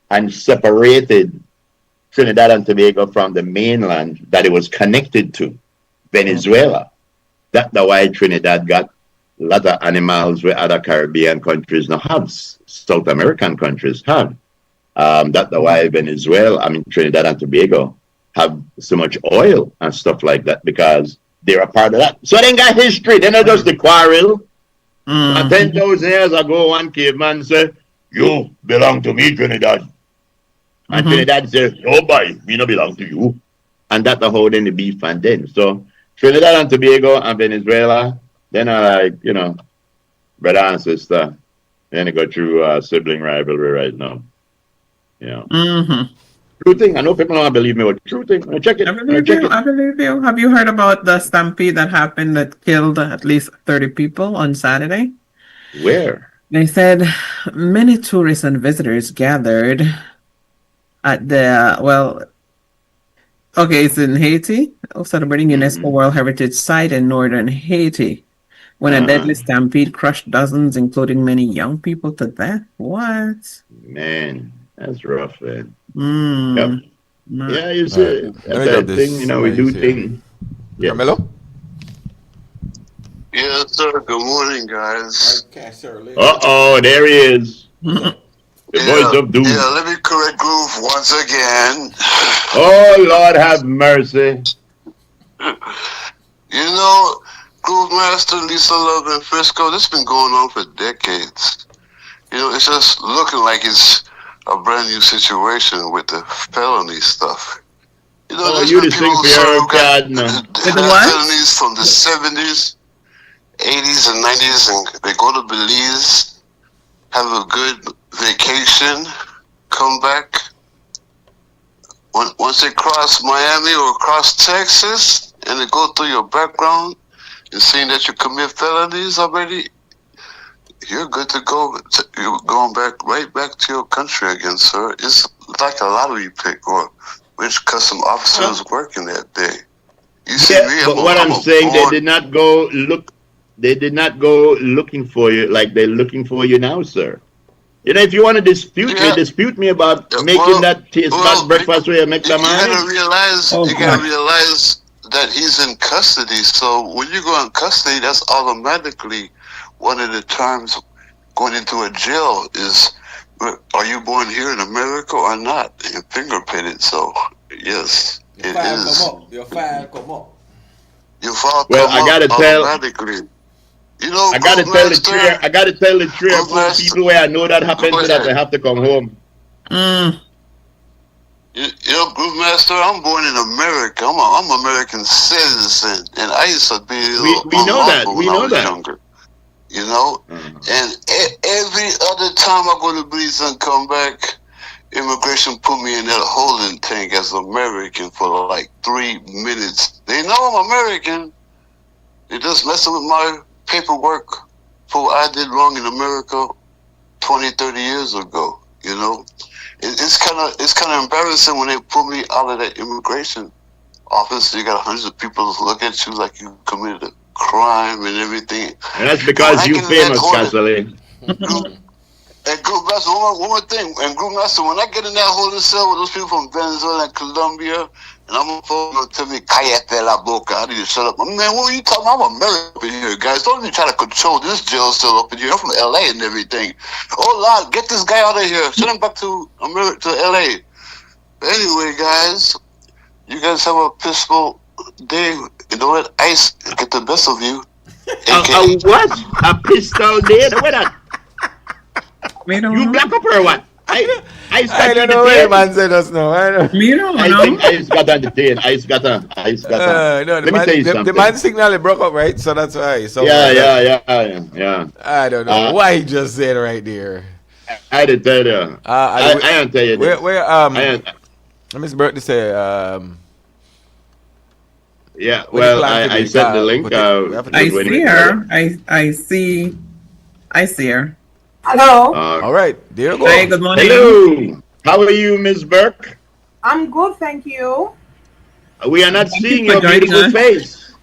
and separated Trinidad and Tobago from the mainland that it was connected to, Venezuela. That's why Trinidad got a lot of animals where other Caribbean countries now have, South American countries have. That's why Trinidad and Tobago have so much oil and stuff like that, because they're a part of that. So they got history. They're not just the quarrel. 10,000 years ago, one caveman said, "You belong to me, Trinidad." And Trinidad said, "Oh boy, we don't belong to you." And that's how then the beef and then. So Trinidad and Tobago and Venezuela, they're not like, you know, brother and sister. Then they go through sibling rivalry right now. Yeah. True thing. I know people don't believe me, but true thing. Check it. I believe you. Have you heard about the stampede that happened that killed at least 30 people on Saturday? Where? They said many tourists and visitors gathered at it's in Haiti, celebrating UNESCO World Heritage Site in northern Haiti, when a deadly stampede crushed dozens, including many young people, to death. What? Man, that's rough, man. Yep. Yeah, you see, that thing, you know, we do things. Yeah. Carmelo? Yes, sir. Good morning, guys. Uh-oh, there he is. The voice of doom. Yeah, let me correct Groove once again. Oh, Lord have mercy. You know, Groove Master, Lisa Love, and Frisco, this has been going on for decades. You know, it's just looking like it's a brand new situation with the felony stuff. You know, there's been people who got felonies from the 70s, 80s, and 90s, and they go to Belize, have a good vacation, come back. Once they cross Miami or cross Texas, and they go through your background and seeing that you commit felonies already, you're good to go. You're going right back to your country again, sir. It's like a lottery pick, or which custom officer is working that day. You see me? But what I'm saying, they did not go looking for you like they're looking for you now, sir. You know, if you want to dispute me about making that taste bad breakfast where you make some money. You gotta realize that he's in custody. So when you go in custody, that's automatically one of the terms going into a jail is, are you born here in America or not? And fingerprinted. So yes, it is. Your file come up. Your file well, come I gotta up tell. automatically. You know, I gotta tell the three or four people where I know that happened so that they have to come home. You know, Groove Master, I'm born in America. I'm an American citizen, and I used to be we know that. We know that. Younger, you know, and every other time I go to Belize and come back, immigration put me in that holding tank as American for like 3 minutes. They know I'm American. They just messing with my paperwork for what I did wrong in America 20, 30 years ago. You know, it's kind of embarrassing when they pull me out of that immigration office. You got hundreds of people look at you like you committed a crime and everything. And that's because you famous, Cassily. And Group Master, one more thing. And Group Master, when I get in that holding cell with those people from Venezuela and Colombia And I'm gonna phone to me, Cállate la boca. I need to shut up. Man, what are you talking about? I'm American here, guys. Don't even try to control this jail cell up in here. I'm from LA and everything. Oh Lord, get this guy out of here. Send him back to America, to LA. Anyway, guys, you guys have a peaceful day. You don't let ice get the best of you. What? A pistol day? What that? You black up or what? I don't know where man said us now. I think Ice got on the tail. Ice got on. No, Let me tell you something. the man signal broke up, right? So that's why. So Yeah. I don't know why he just said right there. I did tell you. I didn't tell you this. Where Miss Burton say yeah, well, I sent the link. I see her. I see her. Hello. All right, there you go. Hey, good morning. Hello. How are you, Miss Burke? I'm good, thank you. We are not seeing your beautiful face.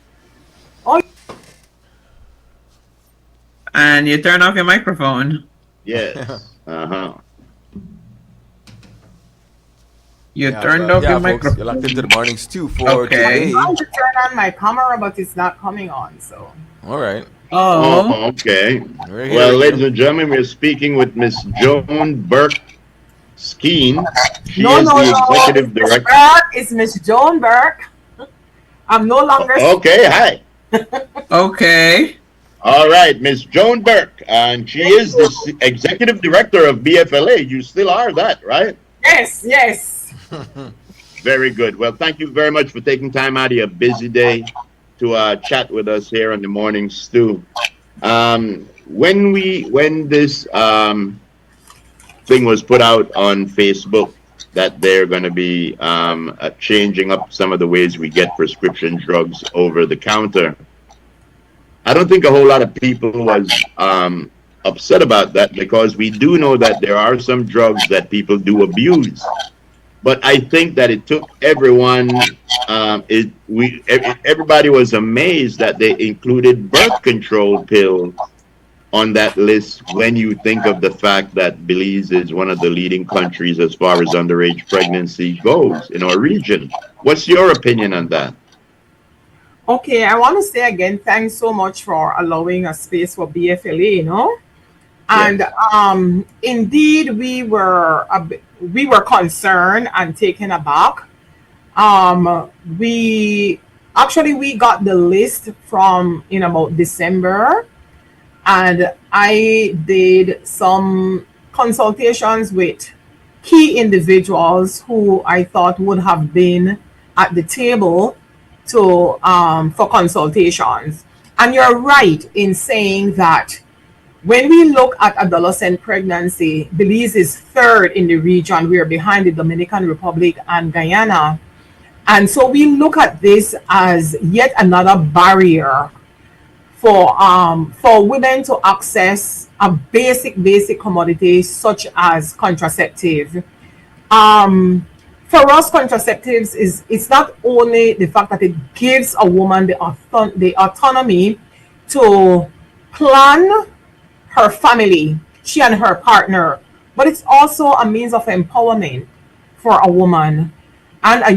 Oh. And you turn off your microphone. Yes. You turned off your microphone. You're locked into the morning stew for today. I'm trying to turn on my camera, but it's not coming on. So. All right. Oh, okay. Well, ladies and gentlemen, we're speaking with Miss Joan Burke Skeen. She is the executive director. It's Miss Joan Burke. I'm no longer. Okay, hi. Okay. All right, Miss Joan Burke, and she is the executive director of BFLA. You still are that, right? Yes. Very good. Well, thank you very much for taking time out of your busy day to chat with us here on the morning stew. When this thing was put out on Facebook that they're going to be changing up some of the ways we get prescription drugs over the counter, I don't think a whole lot of people was upset about that, because we do know that there are some drugs that people do abuse. But I think that it took everyone. Everybody was amazed that they included birth control pills on that list. When you think of the fact that Belize is one of the leading countries as far as underage pregnancy goes in our region, what's your opinion on that? Okay, I want to say again, thanks so much for allowing a space for BFLA. And indeed, we were concerned and taken aback. We got the list from in about December, and I did some consultations with key individuals who I thought would have been at the table to for consultations. And you're right in saying that when we look at adolescent pregnancy, Belize is third in the region. We are behind the Dominican Republic and Guyana. And so we look at this as yet another barrier for women to access a basic commodity such as contraceptive. For us, contraceptives it's not only the fact that it gives a woman the autonomy to plan her family, she and her partner, but it's also a means of empowerment for a woman and a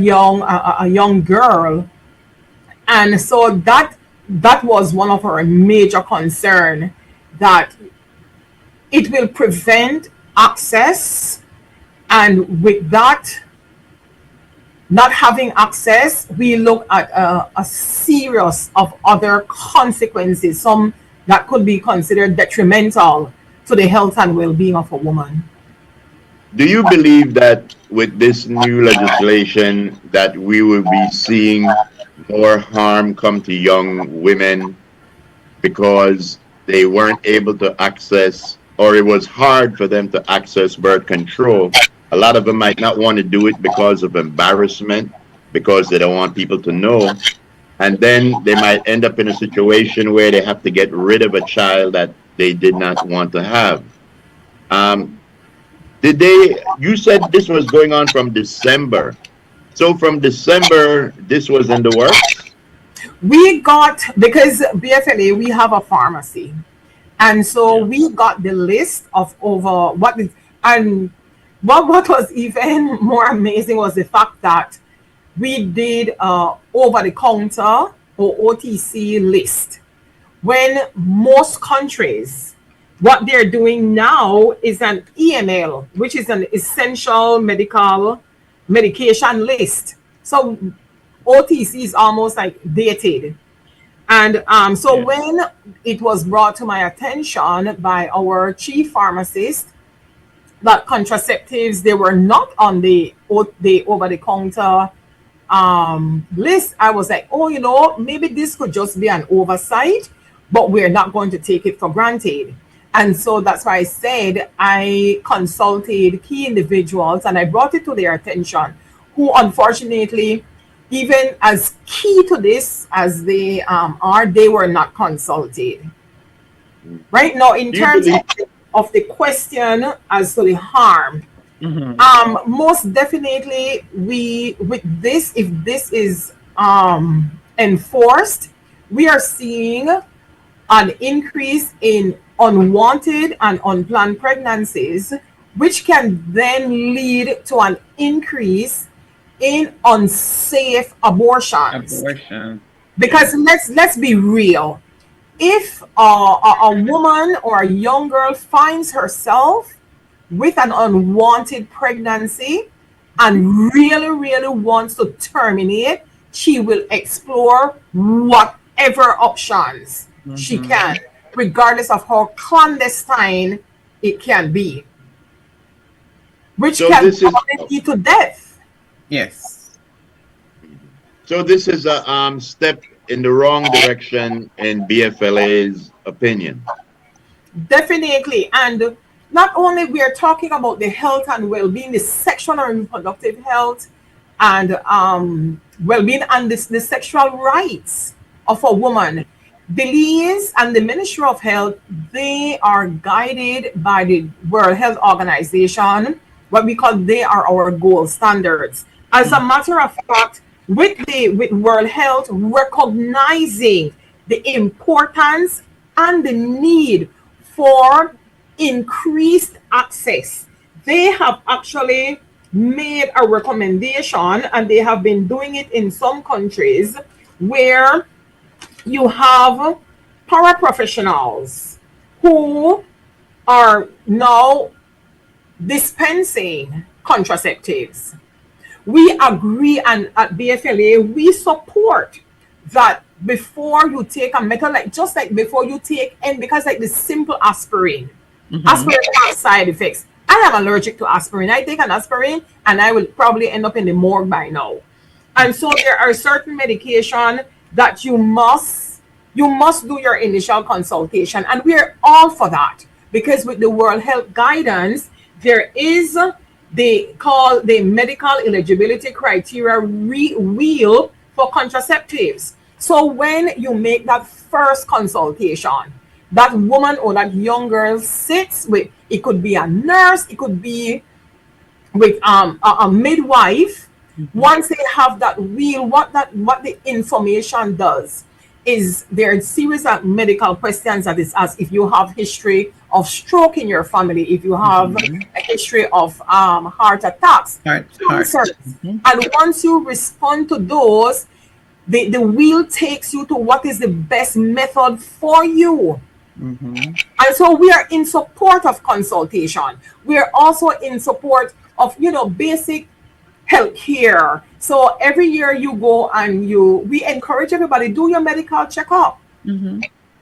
young girl. And so that was one of our major concern, that it will prevent access, and with that not having access, we look at a series of other consequences, some that could be considered detrimental to the health and well-being of a woman. Do you believe that with this new legislation that we will be seeing more harm come to young women because they weren't able to access, or it was hard for them to access birth control? A lot of them might not want to do it because of embarrassment, because they don't want people to know. And then they might end up in a situation where they have to get rid of a child that they did not want to have. You said this was going on from December. So from December, this was in the works? Because BFLA, we have a pharmacy. And so we got the list of over what was even more amazing was the fact that we did over-the-counter or OTC list. When most countries, what they're doing now is an EML, which is an essential medication list. So OTC is almost like dated. And so when it was brought to my attention by our chief pharmacist that contraceptives, they were not on the over-the-counter list, I was like, oh, maybe this could just be an oversight, but we're not going to take it for granted. And so that's why I said I consulted key individuals and I brought it to their attention, who unfortunately, even as key to this as they are, they were not consulted. Right now, in terms of the question as to the harm, most definitely with this, if this is enforced, we are seeing an increase in unwanted and unplanned pregnancies, which can then lead to an increase in unsafe abortions. Because let's be real. If a woman or a young girl finds herself with an unwanted pregnancy and really wants to terminate, she will explore whatever options she can, regardless of how clandestine it can be, which can lead to death. Yes. So this is a step in the wrong direction in BFLA's opinion. Definitely. And not only we are talking about the health and well-being, the sexual and reproductive health and well-being and the sexual rights of a woman. Belize and the Ministry of Health, they are guided by the World Health Organization, what we call, they are our gold standards. As a matter of fact, with World Health recognizing the importance and the need for increased access, they have actually made a recommendation, and they have been doing it in some countries, where you have paraprofessionals who are now dispensing contraceptives. We agree, and at BFLA, we support that before you take a method, just like before you take, and because like the simple aspirin, aspirin has side effects. I am allergic to aspirin. I take an aspirin and I will probably end up in the morgue by now. And so there are certain medication that you must do your initial consultation, and we're all for that, because with the World Health guidance, there is they call the medical eligibility criteria wheel for contraceptives. So when you make that first consultation, that woman or that young girl sits with, it could be a nurse, it could be with a midwife. Once they have that wheel, what the information does is there are a series of medical questions that is asked. If you have history of stroke in your family, if you have a history of heart attacks, cancers, and once you respond to those, the wheel takes you to what is the best method for you. And so we are in support of consultation. We are also in support of basic health care. So every year you go and we encourage everybody, do your medical checkup.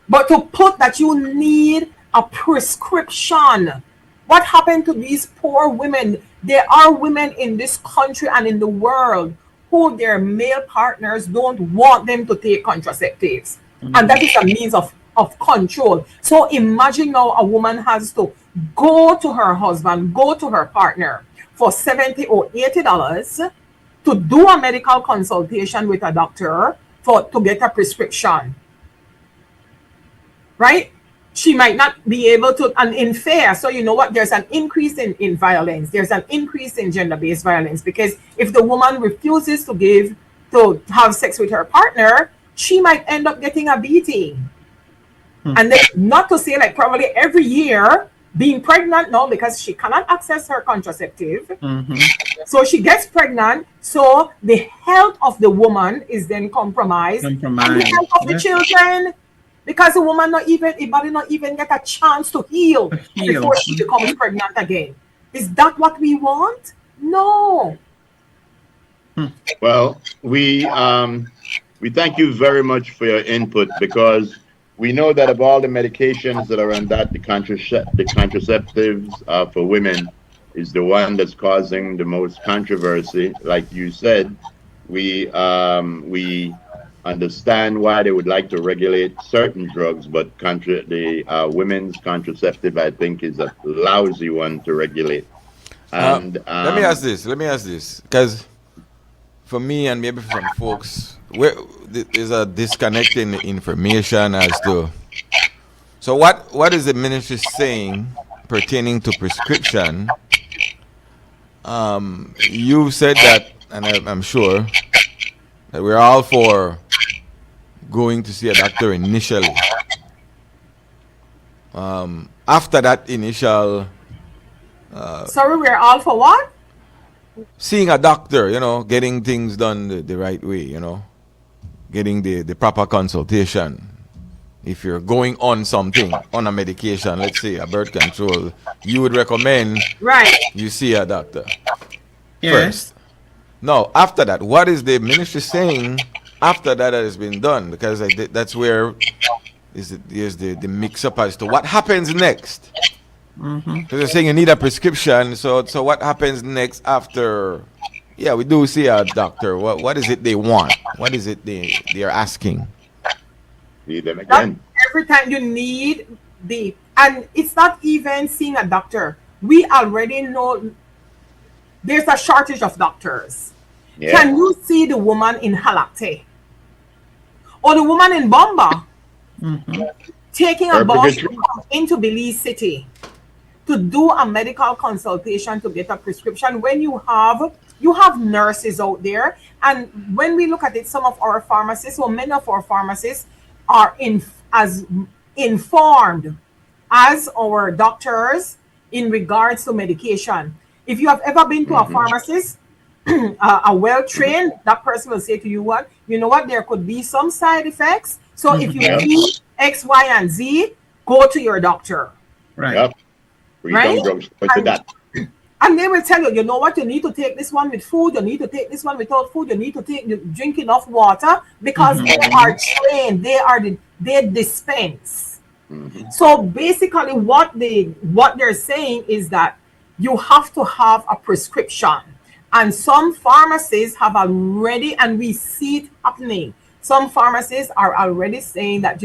But to put that you need a prescription, what happened to these poor women? There are women in this country and in the world who their male partners don't want them to take contraceptives. And that is a means of control. So imagine now a woman has to go to her husband, go to her partner for $70 or $80 to do a medical consultation with a doctor to get a prescription. Right? She might not be able to, and in fair, so you know what, there's an increase in violence, there's an increase in gender-based violence, because if the woman refuses to have sex with her partner, she might end up getting a beating. And then, not to say, like, probably every year being pregnant now because she cannot access her contraceptive. Mm-hmm. So she gets pregnant. So the health of the woman is then compromised. And the health of the children, because the woman the body not even get a chance to heal before she becomes pregnant again. Is that what we want? No. Well, we thank you very much for your input, because we know that of all the medications that are on that, the contraceptives for women is the one that's causing the most controversy. Like you said, we understand why they would like to regulate certain drugs, but the women's contraceptive, I think, is a lousy one to regulate. And let me ask this, because for me and maybe for some folks, there's a disconnect in the information as to. So what is the ministry saying pertaining to prescription? You said that, and I'm sure that we're all for going to see a doctor initially. After that initial. Sorry, we're all for what? Seeing a doctor, getting things done the right way, getting the proper consultation. If you're going on something, on a medication, let's say a birth control, you would recommend you see a doctor first. Now, after that, what is the ministry saying after that has been done? Because that's where there's the mix-up as to what happens next. Because they're saying you need a prescription, so what happens next after? Yeah, we do see a doctor. What is it they want? What is it they're asking? See them again. Every time you need and it's not even seeing a doctor. We already know there's a shortage of doctors. Yeah. Can you see the woman in Halakte or the woman in Bomba taking a bus into Belize City to do a medical consultation to get a prescription when you have nurses out there? And when we look at it, some of our pharmacists, or many of our pharmacists, are as informed as our doctors in regards to medication. If you have ever been to a pharmacist, a well-trained, that person will say to you, you know what, there could be some side effects. So if you need X, Y, and Z, go to your doctor. Right. Yep. Right? And they will tell you, you know what, you need to take this one with food, you need to take this one without food, you need to drink enough water, because they are trained, they dispense. So basically what they're saying is that you have to have a prescription. And some pharmacies have already, and we see it happening, some pharmacies are already saying that,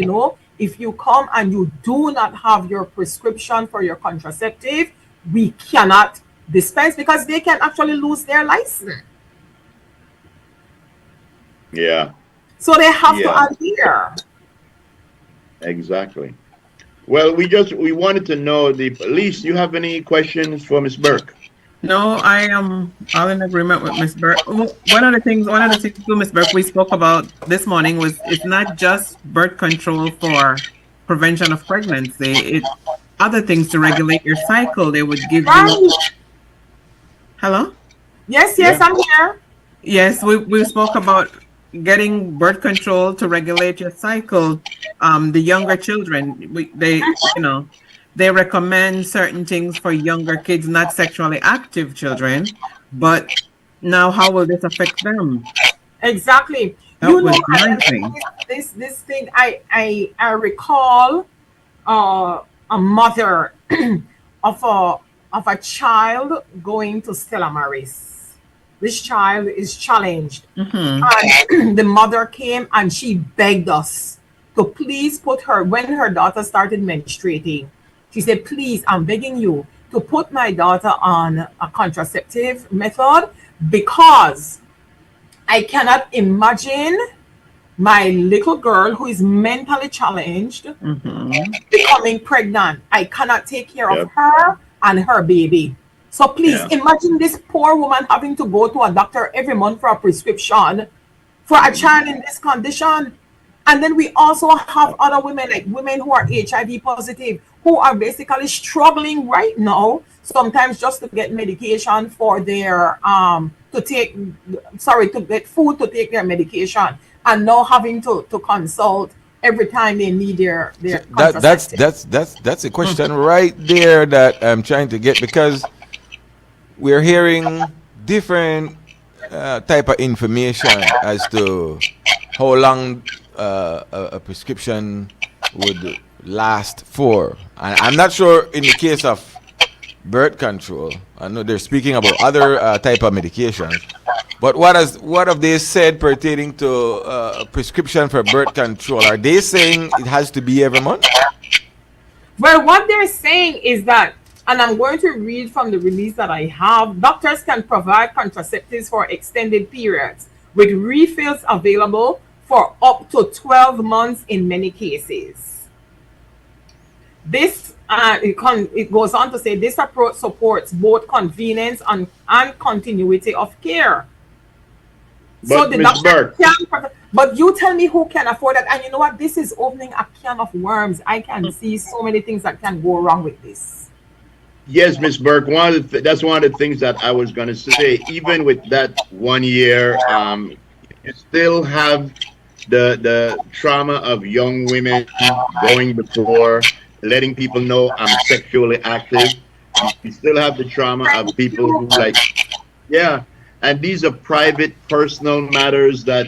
if you come and you do not have your prescription for your contraceptive, we cannot dispense, because they can actually lose their license. Yeah. So they have to adhere. Exactly. Well, we wanted to know, Elise, you have any questions for Ms. Burke? No, I am all in agreement with Ms. Burke. One of the things to Ms. Burke we spoke about this morning was it's not just birth control for prevention of pregnancy. It's other things to regulate your cycle. They would give you. Hello? Yes, I'm here. Yes, we spoke about getting birth control to regulate your cycle. The younger children, they recommend certain things for younger kids, not sexually active children. But now, how will this affect them? Exactly. This thing. I recall a mother of a child going to Stella Maris. This child is challenged. And the mother came and she begged us to please put her, when her daughter started menstruating, she said, please, I'm begging you to put my daughter on a contraceptive method, because I cannot imagine my little girl who is mentally challenged becoming pregnant. I cannot take care of her and her baby. So please imagine this poor woman having to go to a doctor every month for a prescription for a child in this condition. And then we also have other women, like women who are HIV positive, who are basically struggling right now, sometimes just to get medication for their to get food to take their medication, and now having to consult every time they need their that's a question right there that I'm trying to get, because we're hearing different type of information as to how long a prescription would last for. And I'm not sure in the case of birth control. I know they're speaking about other type of medications. But what have they said pertaining to a prescription for birth control? Are they saying it has to be every month? Well, what they're saying is that, and I'm going to read from the release that I have, doctors can provide contraceptives for extended periods with refills available for up to 12 months in many cases. This it goes on to say this approach supports both convenience and continuity of care. But So the Ms. doctor Burke, can, but you tell me who can afford it. And you know what? This is opening a can of worms. I can see so many things that can go wrong with this. yes, Ms. Burke, that's one of the things that I was going to say. Even with that 1 year, you still have the trauma of young women going before, letting people know I'm sexually active. You still have the trauma of people who yeah, and these are private, personal matters that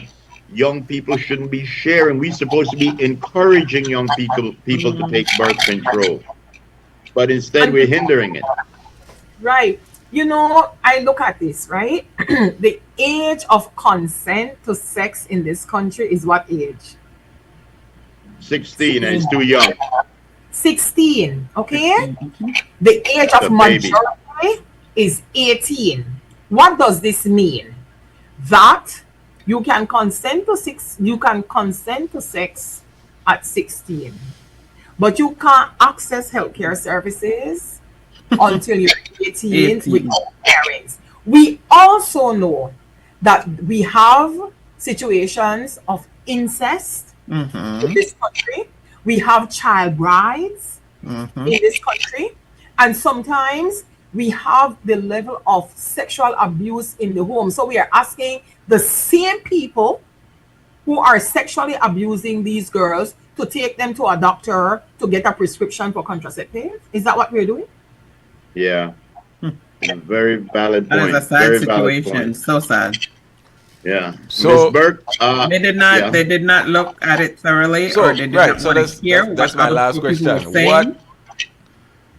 young people shouldn't be sharing. We're supposed to be encouraging young people to take birth control, but instead we're hindering it. Right. You know, I look at this, right? The age of consent to sex in this country is what age? 16, and it's too young. 16, okay? The age of baby. majority is 18. What does this mean? That you can consent to sex at 16, but you can't access healthcare services until you're 18 without parents. We also know that we have situations of incest in this country. We have child brides in this country. And sometimes we have the level of sexual abuse in the home. So we are asking the same people who are sexually abusing these girls to take them to a doctor to get a prescription for contraceptive. Is that what we're doing? Yeah. A very valid That point. is a sad Very valid situation. point. So sad. Yeah. So- Ms. Burke, They did not. yeah. They did not look at it thoroughly, or they did not So want to hear that's what my other last people were question. saying.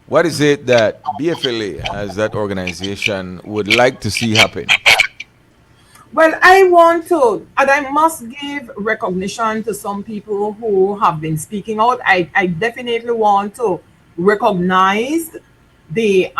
What is it that BFLA, as that organization, would like to see happen? Well, I want to, and I must give recognition to some people who have been speaking out. I definitely want to recognize the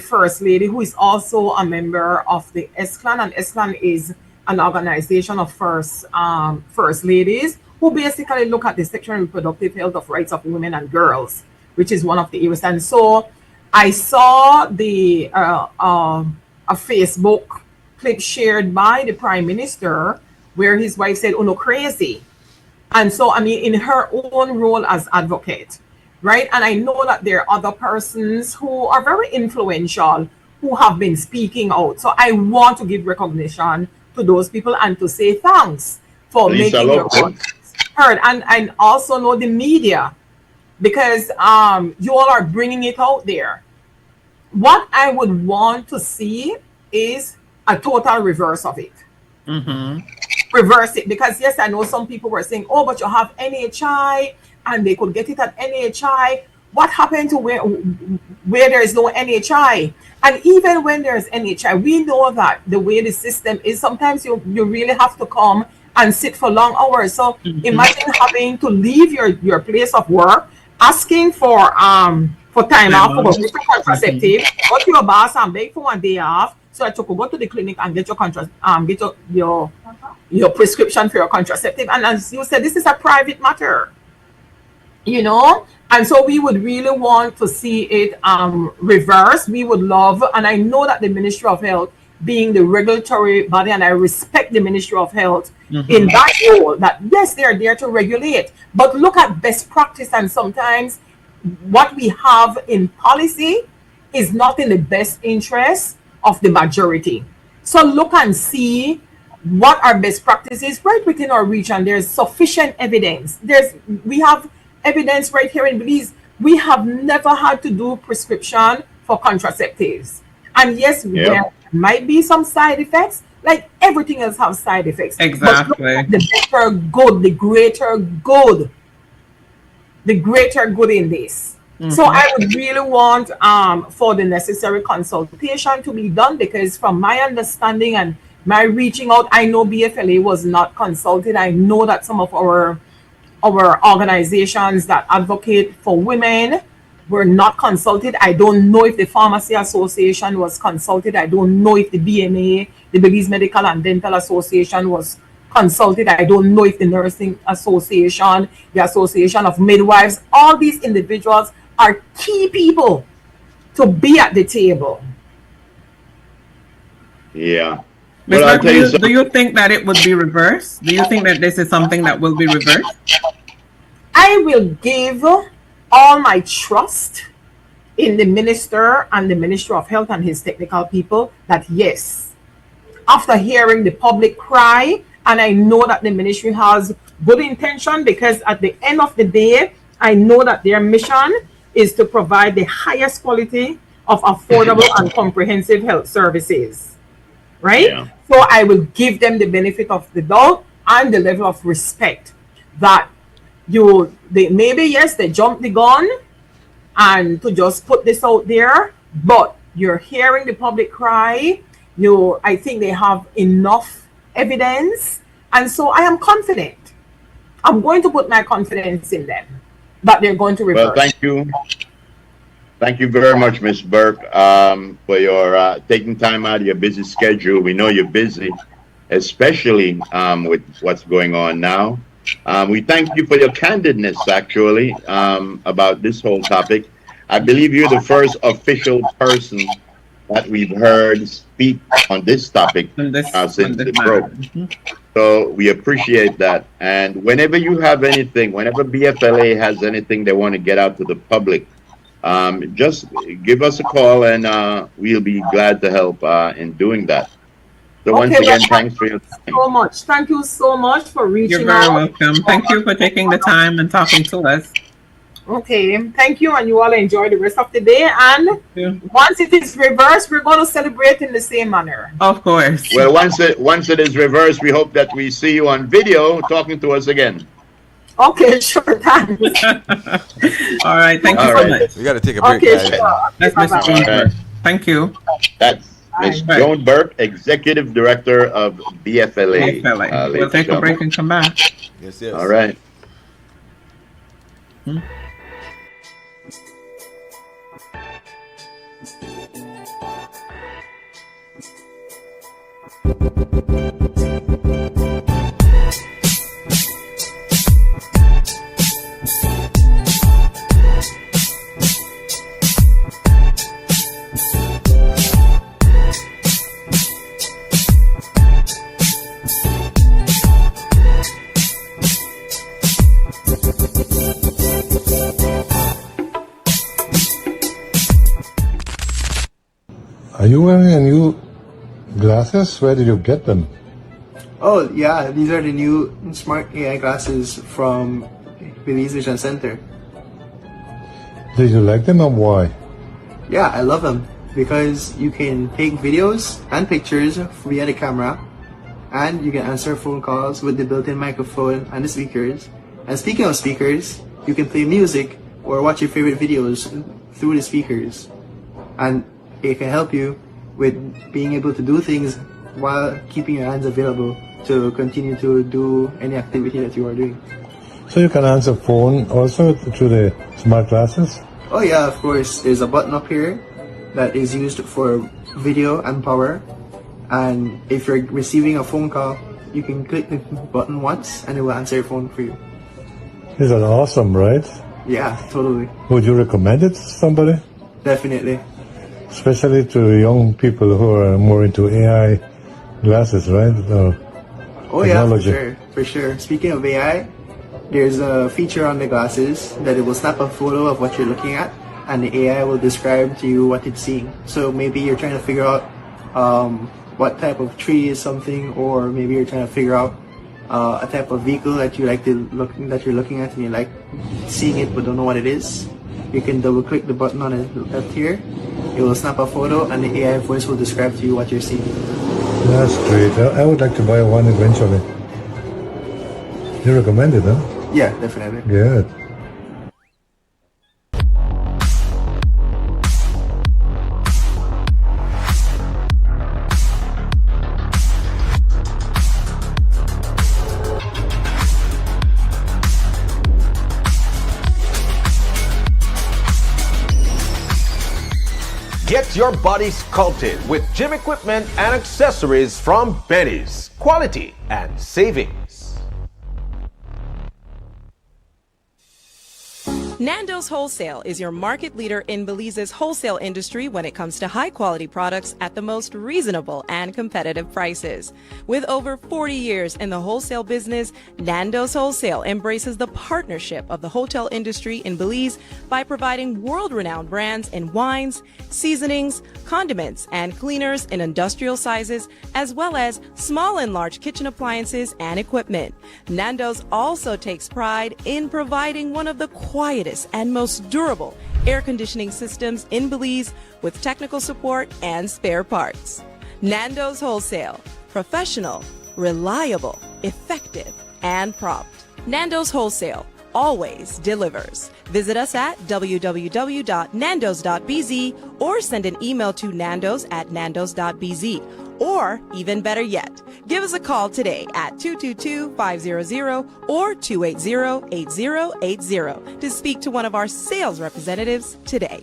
first lady, who is also a member of the S-Clan, and S-Clan is an organization of first ladies who basically look at the sexual and reproductive health of rights of women and girls, which is one of the areas. And so I saw the a Facebook clip shared by the Prime Minister where his wife said, "Oh no, crazy." And so, I mean, in her own role as advocate, right? And I know that there are other persons who are very influential who have been speaking out. So I want to give recognition to those people and to say thanks for Lisa making your Lopez. voice heard. And also know the media, because you all are bringing it out there. What I would want to see is a total reverse of it. Reverse it, because yes, I know some people were saying, "Oh, but you have NHI and they could get it at NHI." What happened to where there is no NHI? And even when there's NHI, we know that the way the system is, sometimes you really have to come and sit for long hours. So imagine having to leave your place of work, asking for time off for contraceptive, go to your boss and beg for 1 day off so that you could go to the clinic and get your prescription for your contraceptive. And as you said, this is a private matter, you know. And so we would really want to see it reverse. We would love, and I know that the Ministry of Health being the regulatory body, and I respect the Ministry of Health in that role, that yes, they are there to regulate, but look at best practice, and sometimes what we have in policy is not in the best interest of the majority. So look and see what our best practices right within our reach, and there's sufficient evidence. We have evidence right here in Belize. We have never had to do prescription for contraceptives. And yes, there might be some side effects, like everything else has side effects. Exactly. But look at the better good, the greater good in this. So I would really want for the necessary consultation to be done, because from my understanding and my reaching out, I know BFLA was not consulted. I know that some of our organizations that advocate for women were not consulted. I don't know if the Pharmacy Association was consulted. I don't know if the BMA, the Belize Medical and Dental Association, was consulted. I don't know if the Nursing Association, the Association of Midwives, all these individuals are key people to be at the table. Yeah. Well, do you think that it would be reversed? Do you think that this is something that will be reversed? I will give all my trust in the minister and the Ministry of Health and his technical people that yes, after hearing the public cry, and I know that the ministry has good intention, because at the end of the day, I know that their mission is to provide the highest quality of affordable and comprehensive health services, right? Yeah. So I will give them the benefit of the doubt and the level of respect that maybe yes, they jumped the gun and to just put this out there, but you're hearing the public cry. I think they have enough evidence, and so I am confident. I'm going to put my confidence in them that they're going to reverse. Well, thank you. Thank you very much, Ms. Burke, for your taking time out of your busy schedule. We know you're busy, especially with what's going on now. We thank you for your candidness, actually, about this whole topic. I believe you're the first official person that we've heard speak on this topic since it broke. So we appreciate that. And whenever you have anything, whenever BFLA has anything they want to get out to the public, just give us a call, and we'll be glad to help in doing that. So once again, thanks for your time. So much. Thank you so much for reaching out. You're very welcome. Thank you for taking the time and talking to us. Okay, thank you, and you all enjoy the rest of the day. And once it is reversed, we're going to celebrate in the same manner. Of course. Well, once it is reversed, we hope that we see you on video talking to us again. Okay, sure. Thanks. All right, thank you so much. We got to take a break, Okay, guys. sure. That's Mr. Jones Burke. Thank you. That's Ms. Joan Burke, Executive Director of BFLA. We'll take a break and come back. Yes, yes. All right. Are you wearing a new glasses? Where did you get them? Oh, yeah, these are the new smart AI glasses from Belize Vision Center. Did you like them, and why? Yeah, I love them because you can take videos and pictures via the camera, and you can answer phone calls with the built-in microphone and the speakers. And speaking of speakers, you can play music or watch your favorite videos through the speakers. And it can help you with being able to do things while keeping your hands available to continue to do any activity that you are doing. So you can answer phone also through the smart glasses? Oh yeah, of course. There's a button up here that is used for video and power. And if you're receiving a phone call, you can click the button once and it will answer your phone for you. Is that awesome, right? Yeah, totally. Would you recommend it to somebody? Definitely. especially to young people who are more into AI glasses, right? Oh technology. yeah, for sure. Speaking of AI, there's a feature on the glasses that it will snap a photo of what you're looking at, and the AI will describe to you what it's seeing. So maybe you're trying to figure out what type of tree is something, or maybe you're trying to figure out a type of vehicle that you're looking at and you like seeing it but don't know what it is. You can double click the button on it left here. It will snap a photo, and the AI voice will describe to you what you're seeing. That's great. I would like to buy one eventually. You recommend it, huh? Yeah, definitely. Good. Get your body sculpted with gym equipment and accessories from Benny's. Quality and savings. Nando's Wholesale is your market leader in Belize's wholesale industry when it comes to high-quality products at the most reasonable and competitive prices. With over 40 years in the wholesale business, Nando's Wholesale embraces the partnership of the hotel industry in Belize by providing world-renowned brands in wines, seasonings, condiments, and cleaners in industrial sizes, as well as small and large kitchen appliances and equipment. Nando's also takes pride in providing one of the quietest and most durable air conditioning systems in Belize with technical support and spare parts. Nando's Wholesale. Professional, reliable, effective, and prompt. Nando's Wholesale always delivers. Visit us at www.nandos.bz or send an email to nandos@nandos.bz. Or, even better yet, give us a call today at 222-500 or 280-8080 to speak to one of our sales representatives today.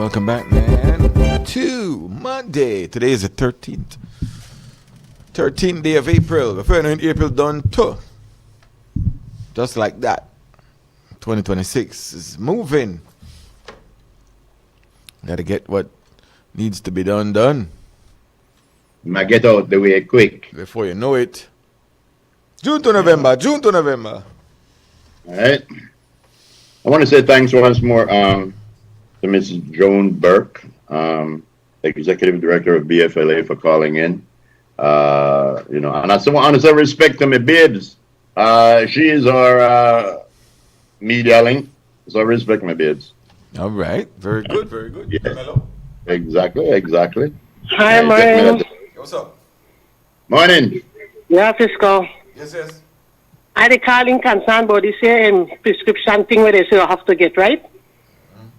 Welcome back, man, to Monday. Today is the 13th. 13th day of April. Before you know it, April done too. Just like that. 2026 is moving. Gotta get what needs to be done. Might get out the way quick. Before you know it. June to November. All right. I want to say thanks once more to Mrs. Joan Burke, Executive Director of BFLA, for calling in. And I want to say respect to my babes. She is our media link, so respect my babes. All right. Very good. Yeah. Hello. Exactly. Hi, morning. What's up? Morning. Yeah, Frisco. Yes. I the calling concern about this prescription thing where they say you have to get, right?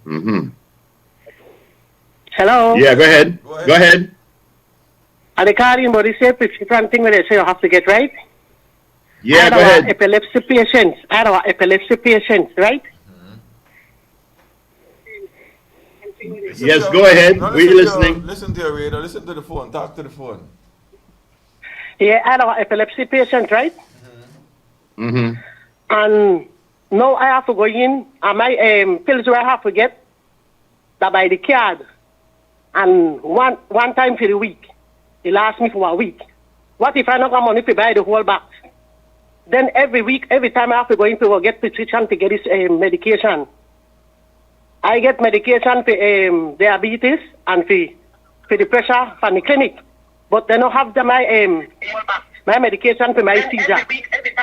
Mm-hmm. Hello? Yeah, go ahead. I the calling about this prescription thing where they say you have to get, right? Yeah, go ahead. Epilepsy patients, right? Yes, go ahead. We're listening. Listen to your radio. Listen to the phone. Talk to the phone. Yeah, I have an epilepsy patient, right? Mm-hmm. And now I have to go in, and my pills where I have to get that by the card. And one time for the week. It lasts me for a week. What if I not got money to buy the whole box? Then every week, every time I have to go in to get prescription to get this medication. I get medication for diabetes and for the pressure from the clinic. But they don't have my medication for my seizure.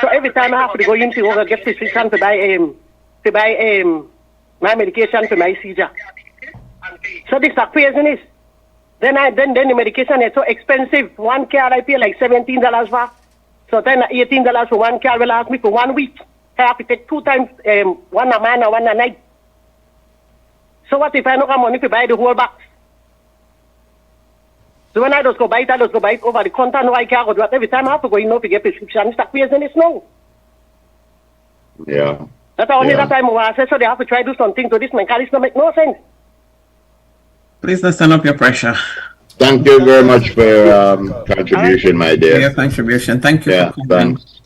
So every time I have to go in to get prescription to buy my medication for my seizure. So this is craziness. Then the medication is so expensive. One card I pay like $17 for. So then $18 for one card will last me for 1 week. I have to take 2 times, one a man and one a night. So what if I don't have money to buy the whole box? So when I just go buy it over the counter. No, I can't go do it. Every time I have to go in to get prescription. It's craziness now. Yeah. That's only that time I say, so they have to try to do something to this man, because it don't make no sense. Please don't stand up your pressure. Thank you very much for your contribution, my dear. Your contribution. Thank you. Yeah, thanks.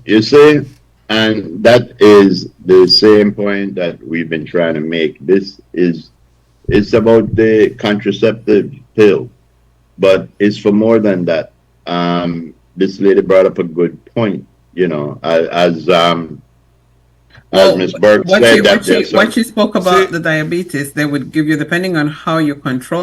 You see, and that is the same point that we've been trying to make. It's about the contraceptive pill, but it's for more than that. This lady brought up a good point, as Ms. Burke said, what she spoke about the diabetes, they would give you, depending on how you control it.